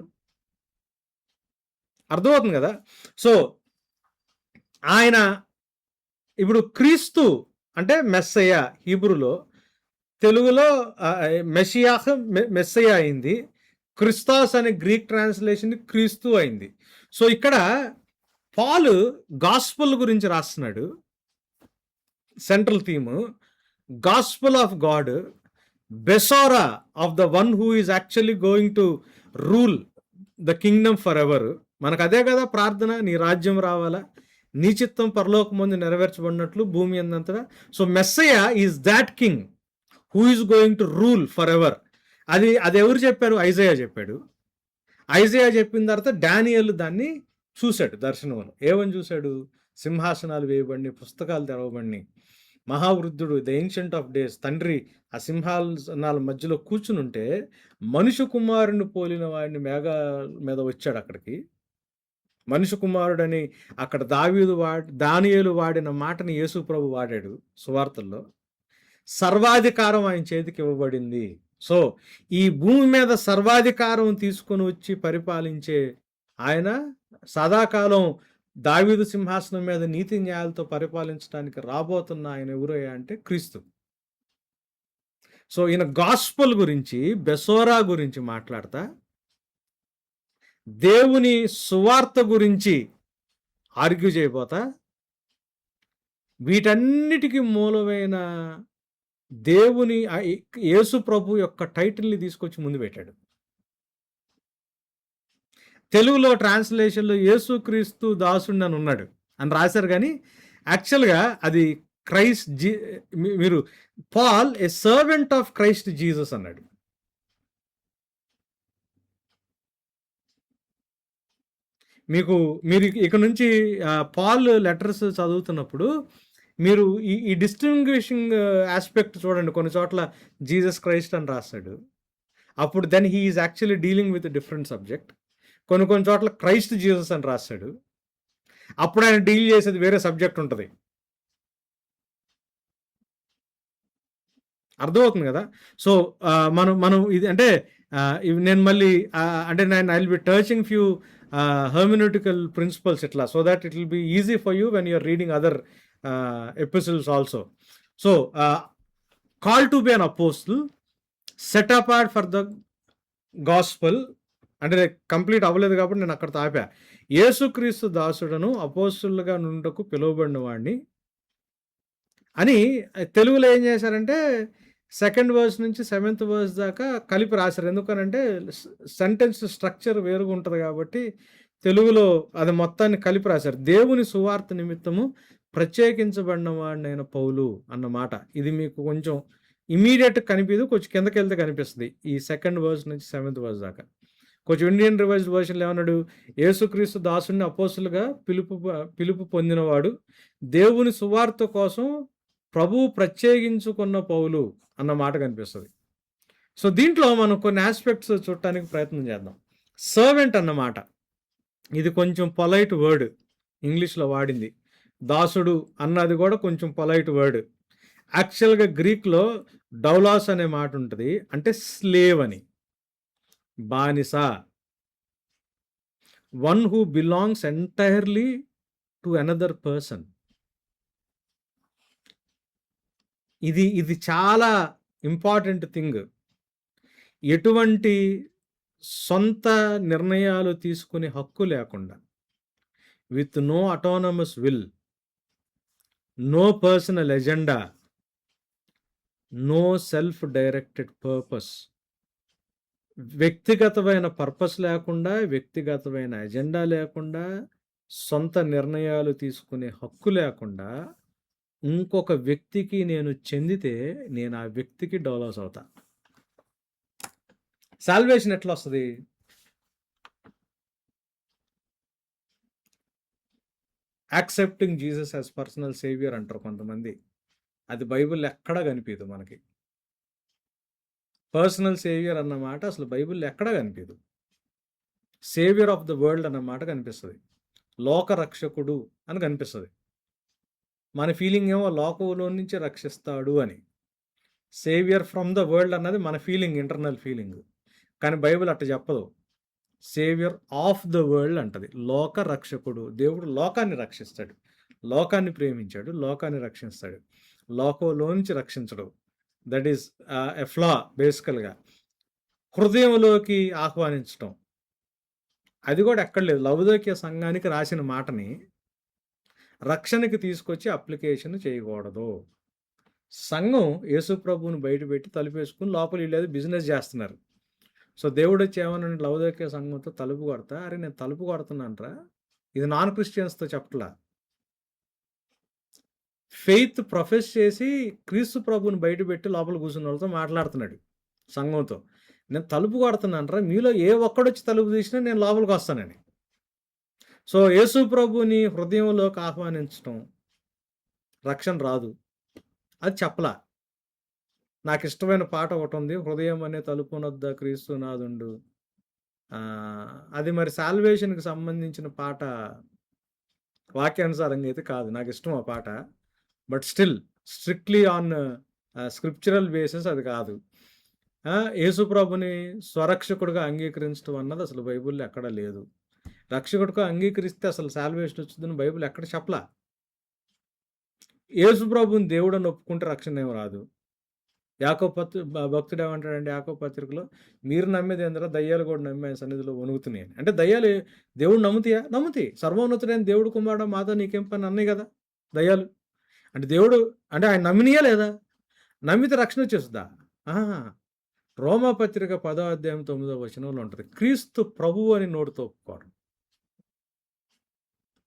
S1: అర్థమవుతుంది కదా? సో ఆయన ఇప్పుడు క్రీస్తు అంటే మెస్సయ్య, హీబ్రూలో, తెలుగులో మెషియాహ్ మెస్సయ్య అయింది. క్రిస్తాస్ అనే గ్రీక్ ట్రాన్స్లేషన్ క్రీస్తు అయింది. సో ఇక్కడ పాలు గాస్పుల్ గురించి రాస్తున్నాడు. Central theme gospel of God, బెసోరా of the one who is actually going to rule the kingdom forever. మనకు అదే కదా ప్రార్థన, నీ రాజ్యం రావాలా, నీ చిత్తం పరలోకమందు నెరవేర్చబడినట్లు భూమి అందంతటా. So Messiah is that king who is going to rule forever. అది ఎవరు చెప్పారు? ఐజయా చెప్పాడు. ఐజయా చెప్పిన తర్వాత డానియేలు దాన్ని చూశాడు దర్శనంలో. ఏమని చూశాడు? సింహాసనాలు వేయబడిని, పుస్తకాలు తెరవబడిని, మహావృద్ధుడు, ద ఏన్షియంట్ ఆఫ్ డేస్, తండ్రి ఆ సింహాసనాల మధ్యలో కూర్చుని ఉంటే మనుష్య కుమారుని పోలిన వాడిని మేఘాల మీద వచ్చాడు అక్కడికి. మనుష్య కుమారుడని అక్కడ దానియేలు వాడిన మాటని యేసు ప్రభు వాడాడు సువార్తల్లో. సర్వాధికారం ఆయన చేతికి ఇవ్వబడింది. సో ఈ భూమి మీద సర్వాధికారం తీసుకొని వచ్చి పరిపాలించే ఆయన సదాకాలం దావీదు సింహాసనం మీద నీతి న్యాయాలతో పరిపాలించడానికి రాబోతున్న ఆయన ఎవరయ్యా అంటే క్రీస్తు. సో ఈయన గాస్పల్ గురించి, బెసోరా గురించి మాట్లాడతా, దేవుని సువార్త గురించి ఆర్గ్యూ చేయబోతా, వీటన్నిటికీ మూలమైన దేవుని యేసు ప్రభు యొక్క టైటిల్ని తీసుకొచ్చి ముందు పెట్టాడు. తెలుగులో ట్రాన్స్లేషన్లో యేసు క్రీస్తు దాసుడు అని ఉన్నాడు. అని రాశారు కానీ యాక్చువల్గా అది క్రైస్ట్ మీరు Paul a servant of Christ Jesus అన్నాడు. మీరు ఇక నుంచి పాల్ లెటర్స్ చదువుతున్నప్పుడు మీరు ఈ డిస్టింగ్విషింగ్ ఆస్పెక్ట్ చూడండి. కొన్ని చోట్ల జీసస్ క్రైస్ట్ అని రాస్తాడు, అప్పుడు then he is actually dealing with different subject. కొన్ని చోట్ల క్రైస్ట్ జీసస్ అని రాస్తాడు, అప్పుడు ఆయన డీల్ చేసేది వేరే సబ్జెక్ట్ ఉంటుంది. అర్థమవుతుంది కదా. సో మనం ఇది అంటే నేను మళ్ళీ అంటే నేను I will be touching few hermeneutical principles ఇట్లా, so that it will be easy for you when you're reading other episodes also. So call to be an apostle, set apart for the gospel, అంటే కంప్లీట్ అవ్వలేదు కాబట్టి నేను అక్కడ ఆపా. యేసుక్రీస్తు దాసుడను అపోస్తులుగా నుండకు పిలువబడిన వాడిని అని తెలుగులో ఏం చేశారంటే సెకండ్ వర్స్ నుంచి 7th వర్స్ దాకా కలిపి రాశారు. ఎందుకనంటే సెంటెన్స్ స్ట్రక్చర్ వేరుగా ఉంటుంది కాబట్టి తెలుగులో అది మొత్తాన్ని కలిపి రాశారు. దేవుని సువార్త నిమిత్తము ప్రత్యేకించబడిన వాడినైన పౌలు అన్నమాట. ఇది మీకు కొంచెం ఇమీడియట్ కనిపించదు, కొంచెం కిందకి వెళ్తే కనిపిస్తుంది. ఈ 2nd వర్స్ నుంచి 7th వర్స్ దాకా కొంచెం ఇండియన్ రివైజ్డ్ వర్షన్లో ఏమన్నాడు, యేసుక్రీస్తు దాసుని అపోస్తులుగా పిలుపు పొందినవాడు, దేవుని సువార్త కోసం ప్రభువు ప్రత్యేకించుకున్న పౌలు అన్న మాట కనిపిస్తుంది. సో దీంట్లో మనం కొన్ని ఆస్పెక్ట్స్ చూడటానికి ప్రయత్నం చేద్దాం. సర్వెంట్ అన్నమాట, ఇది కొంచెం పొలైట్ వర్డ్ ఇంగ్లీష్లో వాడింది. దాసుడు అన్నది కూడా కొంచెం పొలైట్ వర్డ్. యాక్చువల్గా గ్రీక్లో డౌలాస్ అనే మాట ఉంటుంది, అంటే స్లేవ్ అని, బానిస, one who belongs entirely to another person. ఇది చాలా ఇంపార్టెంట్ థింగ్. ఎటువంటి సొంత నిర్ణయాలు తీసుకునే హక్కు లేకుండా, with no autonomous will, no personal agenda, no self directed purpose, వ్యక్తిగతమైన పర్పస్ లేకుండా, వ్యక్తిగతమైన ఎజెండా లేకుండా, సొంత నిర్ణయాలు తీసుకునే హక్కు లేకుండా ఇంకొక వ్యక్తికి నేను చెందితే నేను ఆ వ్యక్తికి డౌలాస్ అవుతా. సాల్వేషన్ ఎట్లా వస్తుంది? Accepting Jesus as personal saviour అంటారు కొంతమంది. అది బైబిల్ ఎక్కడా కనిపించదు మనకి. పర్సనల్ సేవియర్ అన్నమాట అసలు బైబిల్ ఎక్కడా కనిపించదు. సేవియర్ ఆఫ్ ద వరల్డ్ అన్నమాట కనిపిస్తుంది, లోక రక్షకుడు అని కనిపిస్తుంది. మన ఫీలింగ్ ఏమో లోకంలో నుంచి రక్షిస్తాడు అని. సేవియర్ ఫ్రమ్ ద వరల్డ్ అన్నది మన ఫీలింగ్, ఇంటర్నల్ ఫీలింగ్. కానీ బైబిల్ అట్ట చెప్పదు. సేవియర్ ఆఫ్ ద వరల్డ్ అంటది. లోక రక్షకుడు, దేవుడు లోకాన్ని రక్షిస్తాడు, లోకాన్ని ప్రేమించాడు, లోకాన్ని రక్షిస్తాడు, లోకంలో నుంచి రక్షించడు. దట్ ఈస్ ఎ ఫ్లా బేసికల్గా. హృదయంలోకి ఆహ్వానించడం, అది కూడా ఎక్కడ లేదు. లవదోక్య సంఘానికి రాసిన మాటని రక్షణకి తీసుకొచ్చి అప్లికేషన్ చేయకూడదు. సంఘం యేసు ప్రభువుని బయటపెట్టి తలుపేసుకుని లోపల వీళ్ళు బిజినెస్ చేస్తున్నారు. సో దేవుడు వచ్చి ఏమన్నా లవదోక్య సంఘంతో తలుపు కొడతా, అరే నేను తలుపు కొడుతున్నానరా, ఇది నాన్ క్రిస్టియన్స్తో చెప్పట్లా, ఫెయిత్ ప్రొఫెస్ చేసి క్రీస్తు ప్రభువుని బయటపెట్టి లోపల కూర్చున్న వాళ్ళతో మాట్లాడుతున్నాడు సంఘంతో. నేను తలుపు కొడుతున్నానరా, మీలో ఏ ఒక్కడొచ్చి తలుపు తీసినా నేను లోపలికి వస్తానని. సో యేసు ప్రభుని హృదయంలోకి ఆహ్వానించడం రక్షణ రాదు, అది చెప్పలా. నాకు ఇష్టమైన పాట ఒకటి ఉంది, హృదయం అనే తలుపునొద్ద క్రీస్తు నాదుండు. అది మరి సాల్వేషన్కి సంబంధించిన పాట వాక్యానుసారంగా అయితే కాదు, నాకు ఇష్టం ఆ పాట. But still strictly on scriptural basis అది కాదు. యేసు ప్రభుని స్వరక్షకుడిగా అంగీకరించడం అన్నది అసలు బైబిల్లో ఎక్కడా లేదు. రక్షకుడిగా అంగీకరిస్తే అసలు సాల్వేషన్ వచ్చిందని బైబిల్ ఎక్కడ చెప్పలా. యేసు ప్రభుని దేవుడు అని ఒప్పుకుంటే రక్షణ ఏమి రాదు. యాకోబు భక్తుడు ఏమంటాడంటే యాకోబు పత్రికలో, మీరు నమ్మేది ఏంటంటే దయ్యాలు కూడా నమ్మి ఆయన సన్నిధిలో వణుకుతున్నాయి. అంటే దయ్యాలు దేవుడు నమ్ముతాయా? నమ్ముతాయి. సర్వోన్నతుడైన దేవుడు కుమారుడు మాతో నీకేం పని అన్నాయి కదా దయ్యాలు. అంటే దేవుడు అంటే ఆయన నమ్మినయా లేదా? నమ్మితే రక్షణ వచ్చేస్తుందా? రోమా పత్రిక 10వ అధ్యాయం 9వ వచనంలో ఉంటుంది, క్రీస్తు ప్రభువు అని నోటితో ఒప్పుకోరు.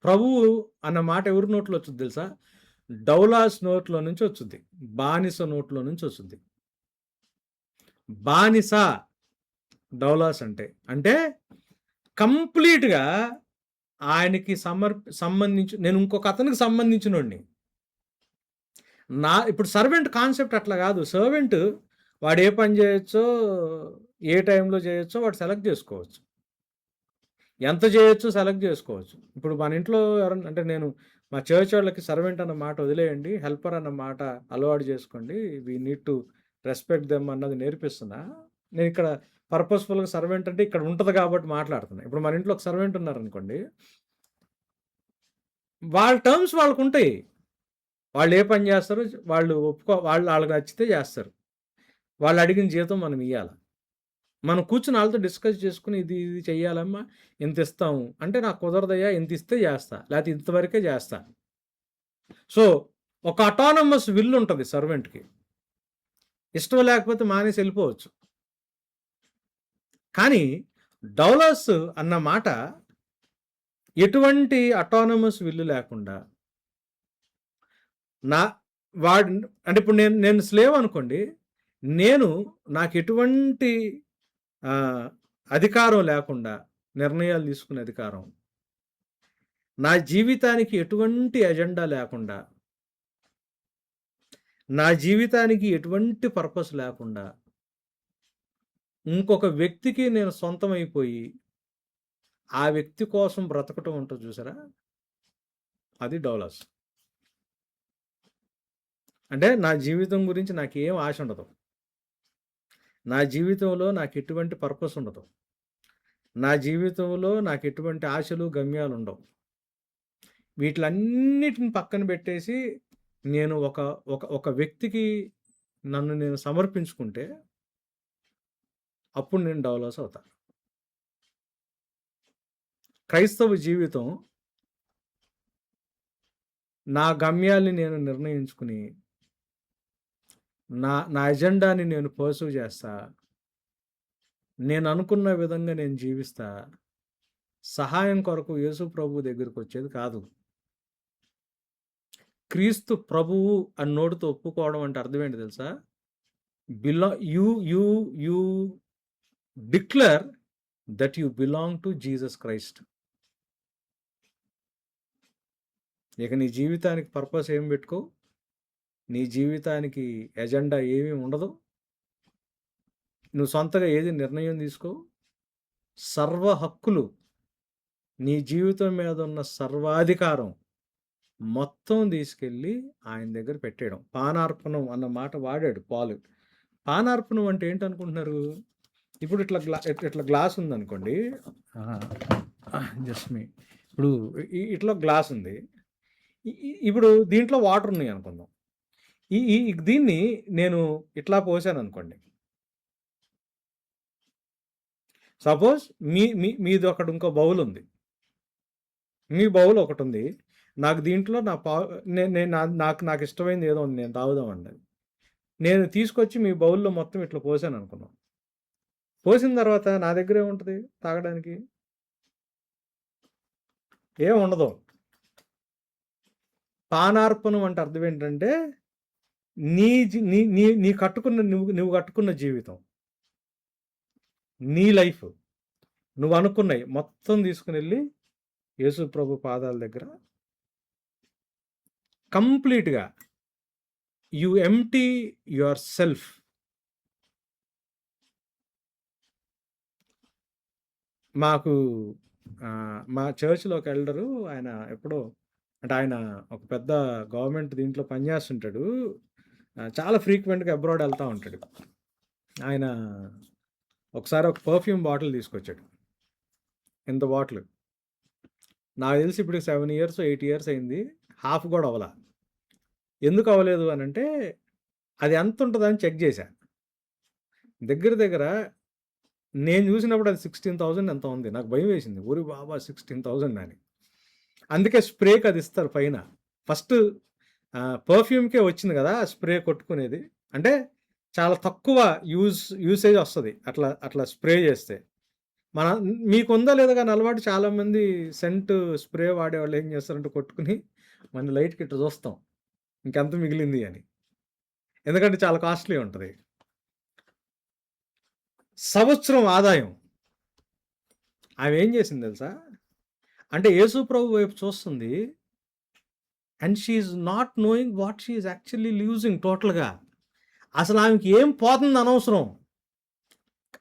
S1: ప్రభువు అన్న మాట ఎవరి నోట్లో వచ్చుద్ది తెలుసా? డౌలాస్ నోట్లో నుంచి వచ్చుద్ది. బానిస నోట్లో నుంచి వచ్చుద్ది. బానిస డౌలాస్ అంటే. అంటే కంప్లీట్‌గా ఆయనకి సంబంధించి నేను ఇంకొక అతనికి సంబంధించినోడిని. ఇప్పుడు సర్వెంట్ కాన్సెప్ట్ అట్లా కాదు. సర్వెంట్ వాడు ఏ పని చేయొచ్చో, ఏ టైంలో చేయొచ్చో వాడు సెలెక్ట్ చేసుకోవచ్చు. ఎంత చేయొచ్చో సెలెక్ట్ చేసుకోవచ్చు. ఇప్పుడు మన ఇంట్లో ఎవరన్నా అంటే నేను మా చర్చ్ వాళ్ళకి సర్వెంట్ అన్న మాట వదిలేయండి. హెల్పర్ అన్న మాట అలవాటు చేసుకోండి. We need to respect them అన్నది నేర్పిస్తున్నా. నేను ఇక్కడ పర్పస్‌ఫుల్‌గా సర్వెంట్ అంటే ఇక్కడ ఉంటది కాబట్టి మాట్లాడుతున్నా. ఇప్పుడు మన ఇంట్లో ఒక సర్వెంట్ ఉన్నారనుకోండి. వాళ్ళ టర్మ్స్ వాళ్ళకుంటాయి. వాళ్ళు ఏ పని చేస్తారో వాళ్ళు వాళ్ళకి నచ్చితే చేస్తారు. వాళ్ళు అడిగిన జీతం మనం ఇయ్యాల. మనం కూర్చొని ఆళ్ళతో డిస్కస్ చేసుకొని ఇది చెయ్యాలమ్మా, ఇంత ఇస్తాము. అంటే నాకు కుదరదయ్యా, ఇంత ఇస్తే చేస్తా. లేకపోతే ఇంతవరకే చేస్తా. సో, ఒక అటానమస్ విల్ ఉంటది సర్వెంట్‌కి. ఇష్టం లేకపోతే మానేసి వెళ్ళిపోవచ్చు. కానీ డౌలస్ అన్న మాట ఎటువంటి అటానమస్ విల్ లేకుండా అంటే ఇప్పుడు నేను స్లేవ్ అనుకోండి. నాకు ఎటువంటి అధికారం లేకుండా నిర్ణయాలు తీసుకునే అధికారం, నా జీవితానికి ఎటువంటి ఎజెండా లేకుండా, నా జీవితానికి ఎటువంటి పర్పస్ లేకుండా ఇంకొక వ్యక్తికి నేను సొంతమైపోయి ఆ వ్యక్తి కోసం బ్రతకటం ఉంటుంది చూసారా, అది డౌలస్. అంటే నా జీవితం గురించి నాకేం ఆశ ఉండదు. నా జీవితంలో నాకు ఎటువంటి పర్పస్ ఉండదు. నా జీవితంలో నాకు ఎటువంటి ఆశలు, గమ్యాలు ఉండవు. వీటిలన్నిటిని పక్కన పెట్టేసి నేను ఒక వ్యక్తికి నన్ను నేను సమర్పించుకుంటే అప్పుడు నేను డౌలస్ అవుతా. క్రైస్తవ జీవితం నా గమ్యాల్ని నేను నిర్ణయించుకుని నా ఎజెండాని నేను పర్సూ చేస్తా. నేను అనుకున్న విధంగా నేను జీవిస్తా. సహాయం కొరకు యేసు ప్రభువు దగ్గరికి వచ్చేది కాదు. క్రీస్తు ప్రభువు అని నోటితో ఒప్పుకోవడం అంటే అర్థం ఏంటి తెలుసా? You declare that you belong to Jesus Christ. ఇక నీ జీవితానికి పర్పస్ ఏం పెట్టుకో, నీ జీవితానికి ఎజెండా ఏమీ ఉండదు. నువ్వు సొంతగా ఏది నిర్ణయం తీసుకో. సర్వ హక్కులు, నీ జీవితం మీద ఉన్న సర్వాధికారం మొత్తం తీసుకెళ్ళి ఆయన దగ్గర పెట్టేయడం. పానార్పణం అన్న మాట వాడాడు పాలు. పానార్పణం అంటే ఏంటనుకుంటున్నారు? ఇప్పుడు ఇట్లా గ్లాస్ ఉందనుకోండి. జస్ట్ మీ ఇప్పుడు ఇట్లా గ్లాస్ ఉంది. ఇప్పుడు దీంట్లో వాటర్ ఉన్నాయి అనుకుందాం. దీన్ని నేను ఇట్లా పోసాను అనుకోండి. సపోజ్ మీది ఒకటి ఇంకో బౌల్ ఉంది. మీ బౌల్ ఒకటి ఉంది. నాకు దీంట్లో నాకు ఇష్టమైనది ఏదో ఉంది, నేను తాగుదామండి. నేను తీసుకొచ్చి మీ బౌల్లో మొత్తం ఇట్లా పోసాను అనుకున్నాం. పోసిన తర్వాత నా దగ్గర ఏముంటుంది తాగడానికి? ఏముండదు. పానార్పణం అంటే అర్థం ఏంటంటే నువ్వు కట్టుకున్న జీవితం, నీ లైఫ్, నువ్వు అనుకున్నాయి మొత్తం తీసుకుని వెళ్ళి యేసు ప్రభు పాదాల దగ్గర కంప్లీట్గా యు ఎంప్టీ యువర్ సెల్ఫ్. మా చర్చ్లో ఒక ఎల్డరు, ఆయన ఎప్పుడో అంటే ఆయన ఒక పెద్ద గవర్నమెంట్ దీంట్లో పనిచేస్తుంటాడు. చాలా ఫ్రీక్వెంట్గా అబ్రాడ్ వెళ్తూ ఉంటాడు. ఆయన ఒకసారి ఒక పర్ఫ్యూమ్ బాటిల్ తీసుకొచ్చాడు. ఇంత బాటిల్ నాకు తెలిసి ఇప్పుడు 7 years 8 years అయింది. హాఫ్ కూడా అవ్వలా. ఎందుకు అవ్వలేదు అని అంటే అది ఎంత ఉంటుందని చెక్ చేశా. దగ్గర నేను చూసినప్పుడు అది 16,000 ఎంత ఉంది. నాకు భయం వేసింది. ఊరి బాబా 16,000 అని. అందుకే స్ప్రేకి అది ఇస్తారు పైన. ఫస్ట్ పర్ఫ్యూమ్కే వచ్చింది కదా స్ప్రే కొట్టుకునేది. అంటే చాలా తక్కువ యూసేజ్ వస్తుంది అట్లా స్ప్రే చేస్తే. మన మీకుందా లేదా కానీ అలవాటు, చాలామంది సెంట్ స్ప్రే వాడేవాళ్ళు ఏం చేస్తారంటే కొట్టుకుని మన లైట్‌కి ఇట్ట చూస్తాం. ఇంకెంత మిగిలింది అని. ఎందుకంటే చాలా కాస్ట్‌లీ ఉంటది. సంవత్సరం ఆదాయం. ఆమె ఏం చేసింది తెలుసా? అంటే యేసు ప్రభు వైపు చూస్తుంది. And she is not knowing what she is actually losing టోటల్‌గా. అసలు ఆమెకి ఏం పోతుంది అనవసరం.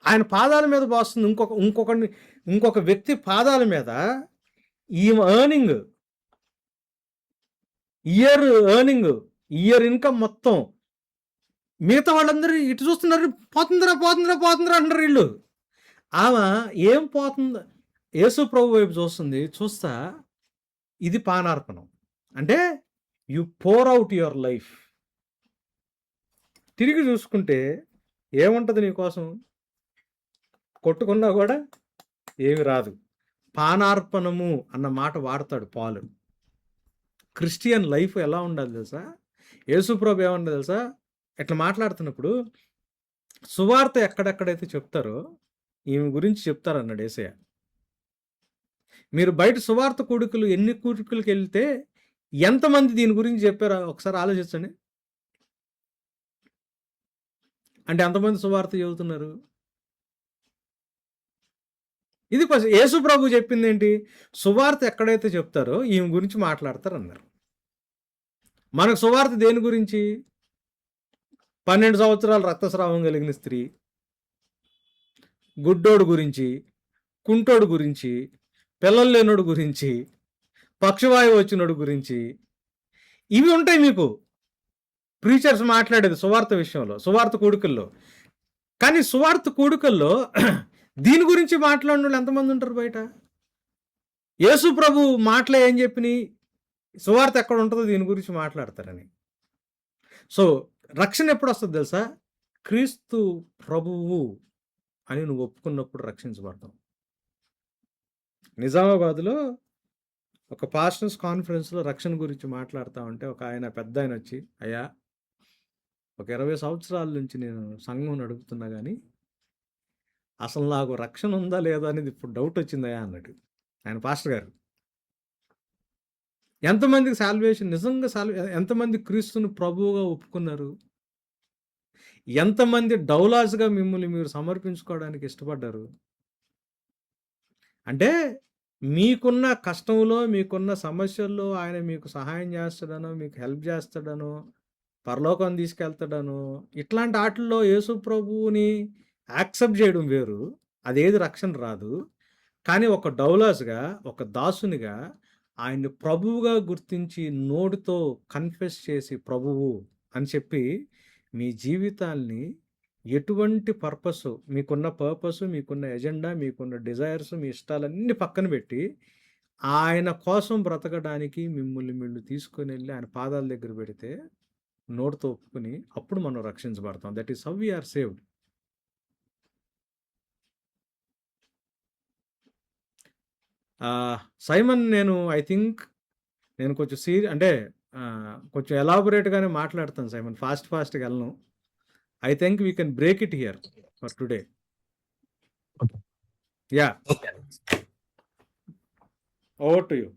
S1: ఆయన పాదాల మీద పోస్తుంది. ఇంకొక వ్యక్తి పాదాల మీద ఈమె ఎర్నింగ్, ఇయర్ ఇన్‌కమ్ మొత్తం. మిగతా వాళ్ళందరూ ఇటు చూస్తున్నారు. పోతుందిరా అంటున్నారు వీళ్ళు. ఆమె ఏం పోతుంది, యేసు ప్రభు వైపు చూస్తుంది. చూస్తా ఇది పానార్పణం. అంటే you pour out your life. తిరిగి చూసుకుంటే ఏముంటది నీకోసం? కొట్టుకున్నా కూడా ఏమి రాదు. పానార్పణము అన్న మాట వాడతాడు పాలు. క్రిస్టియన్ లైఫ్ ఎలా ఉండాలి తెలుసా? యేసు ప్రభు ఏమన్నా తెలుసా? ఇట్లా మాట్లాడుతున్నప్పుడు సువార్త ఎక్కడెక్కడైతే చెప్తారో ఈమె గురించి చెప్తారన్నాడు యేసయ్య. మీరు బయట సువార్త కూడికలు ఎన్ని కూడికలకు వెళ్తే ఎంతమంది దీని గురించి చెప్పారో ఒకసారి ఆలోచించండి. అంటే ఎంతమంది సువార్త చెబుతున్నారు? ఇది యేసు ప్రభు చెప్పింది ఏంటి? సువార్త ఎక్కడైతే చెప్తారో ఈమె గురించి మాట్లాడతారు అన్నారు. మనకు సువార్త దేని గురించి? 12 సంవత్సరాలు రక్తస్రావం కలిగిన స్త్రీ, గుడ్డోడు గురించి, కుంటోడు గురించి, పిల్లలు లేనోడు గురించి, పక్షవాయువు వచ్చినోడు గురించి, ఇవి ఉంటాయి మీకు ప్రీచర్స్ మాట్లాడేది సువార్త విషయంలో, సువార్త కూడికల్లో. కానీ సువార్త కూడికల్లో దీని గురించి మాట్లాడిన వాళ్ళు ఎంతమంది ఉంటారు బయట? యేసు ప్రభు మాటలే ఏం చెప్పినాయి? సువార్త ఎక్కడ ఉంటుందో దీని గురించి మాట్లాడతారని. సో రక్షణ ఎప్పుడు వస్తుంది తెలుసా? క్రీస్తు ప్రభువు అని నువ్వు ఒప్పుకున్నప్పుడు రక్షించబడతావు. నిజామాబాద్లో ఒక పాస్టర్స్ కాన్ఫరెన్స్లో రక్షణ గురించి మాట్లాడుతూ ఉంటే ఒక ఆయన పెద్ద ఆయన వచ్చి, అయ్యా ఒక 20 సంవత్సరాల నుంచి నేను సంఘం నడుపుతున్నా కానీ అసలు నాకు రక్షణ ఉందా లేదా అనేది ఇప్పుడు డౌట్ వచ్చిందయ్యా అన్నాడు ఆయన పాస్టర్ గారు. ఎంతమందికి సాల్వేషన్ నిజంగా ఎంతమంది క్రీస్తుని ప్రభువుగా ఒప్పుకున్నారు? ఎంతమంది డౌలాస్గా మిమ్మల్ని మీరు సమర్పించుకోవడానికి ఇష్టపడ్డారు? అంటే మీకున్న కష్టంలో, మీకున్న సమస్యల్లో ఆయన మీకు సహాయం చేస్తాడనో, మీకు హెల్ప్ చేస్తాడనో, పరలోకం తీసుకెళ్తాడనో, ఇట్లాంటి వాటిల్లో యేసు ప్రభువుని యాక్సెప్ట్ చేయడం వేరు. అదేది రక్షణ రాదు. కానీ ఒక డౌలాస్గా, ఒక దాసునిగా ఆయన్ని ప్రభువుగా గుర్తించి నోటితో కన్ఫెస్ చేసి ప్రభువు అని చెప్పి మీ జీవితాల్ని ఎటువంటి మీకున్న పర్పస్, మీకున్న ఎజెండా, మీకున్న డిజైర్స్, మీ ఇష్టాలన్నీ పక్కన పెట్టి ఆయన కోసం బ్రతకడానికి మిమ్మల్ని తీసుకొని వెళ్ళి ఆయన పాదాల దగ్గర పెడితే నోటితో ఒప్పుకుని అప్పుడు మనం రక్షించబడతాం. That is how we are saved. Simon, I think నేను కొంచెం అంటే కొంచెం ఎలాబొరేట్గానే మాట్లాడతాను సైమన్. ఫాస్ట్గా వెళ్ళను. I think we can break it here for today. Yeah, over to you.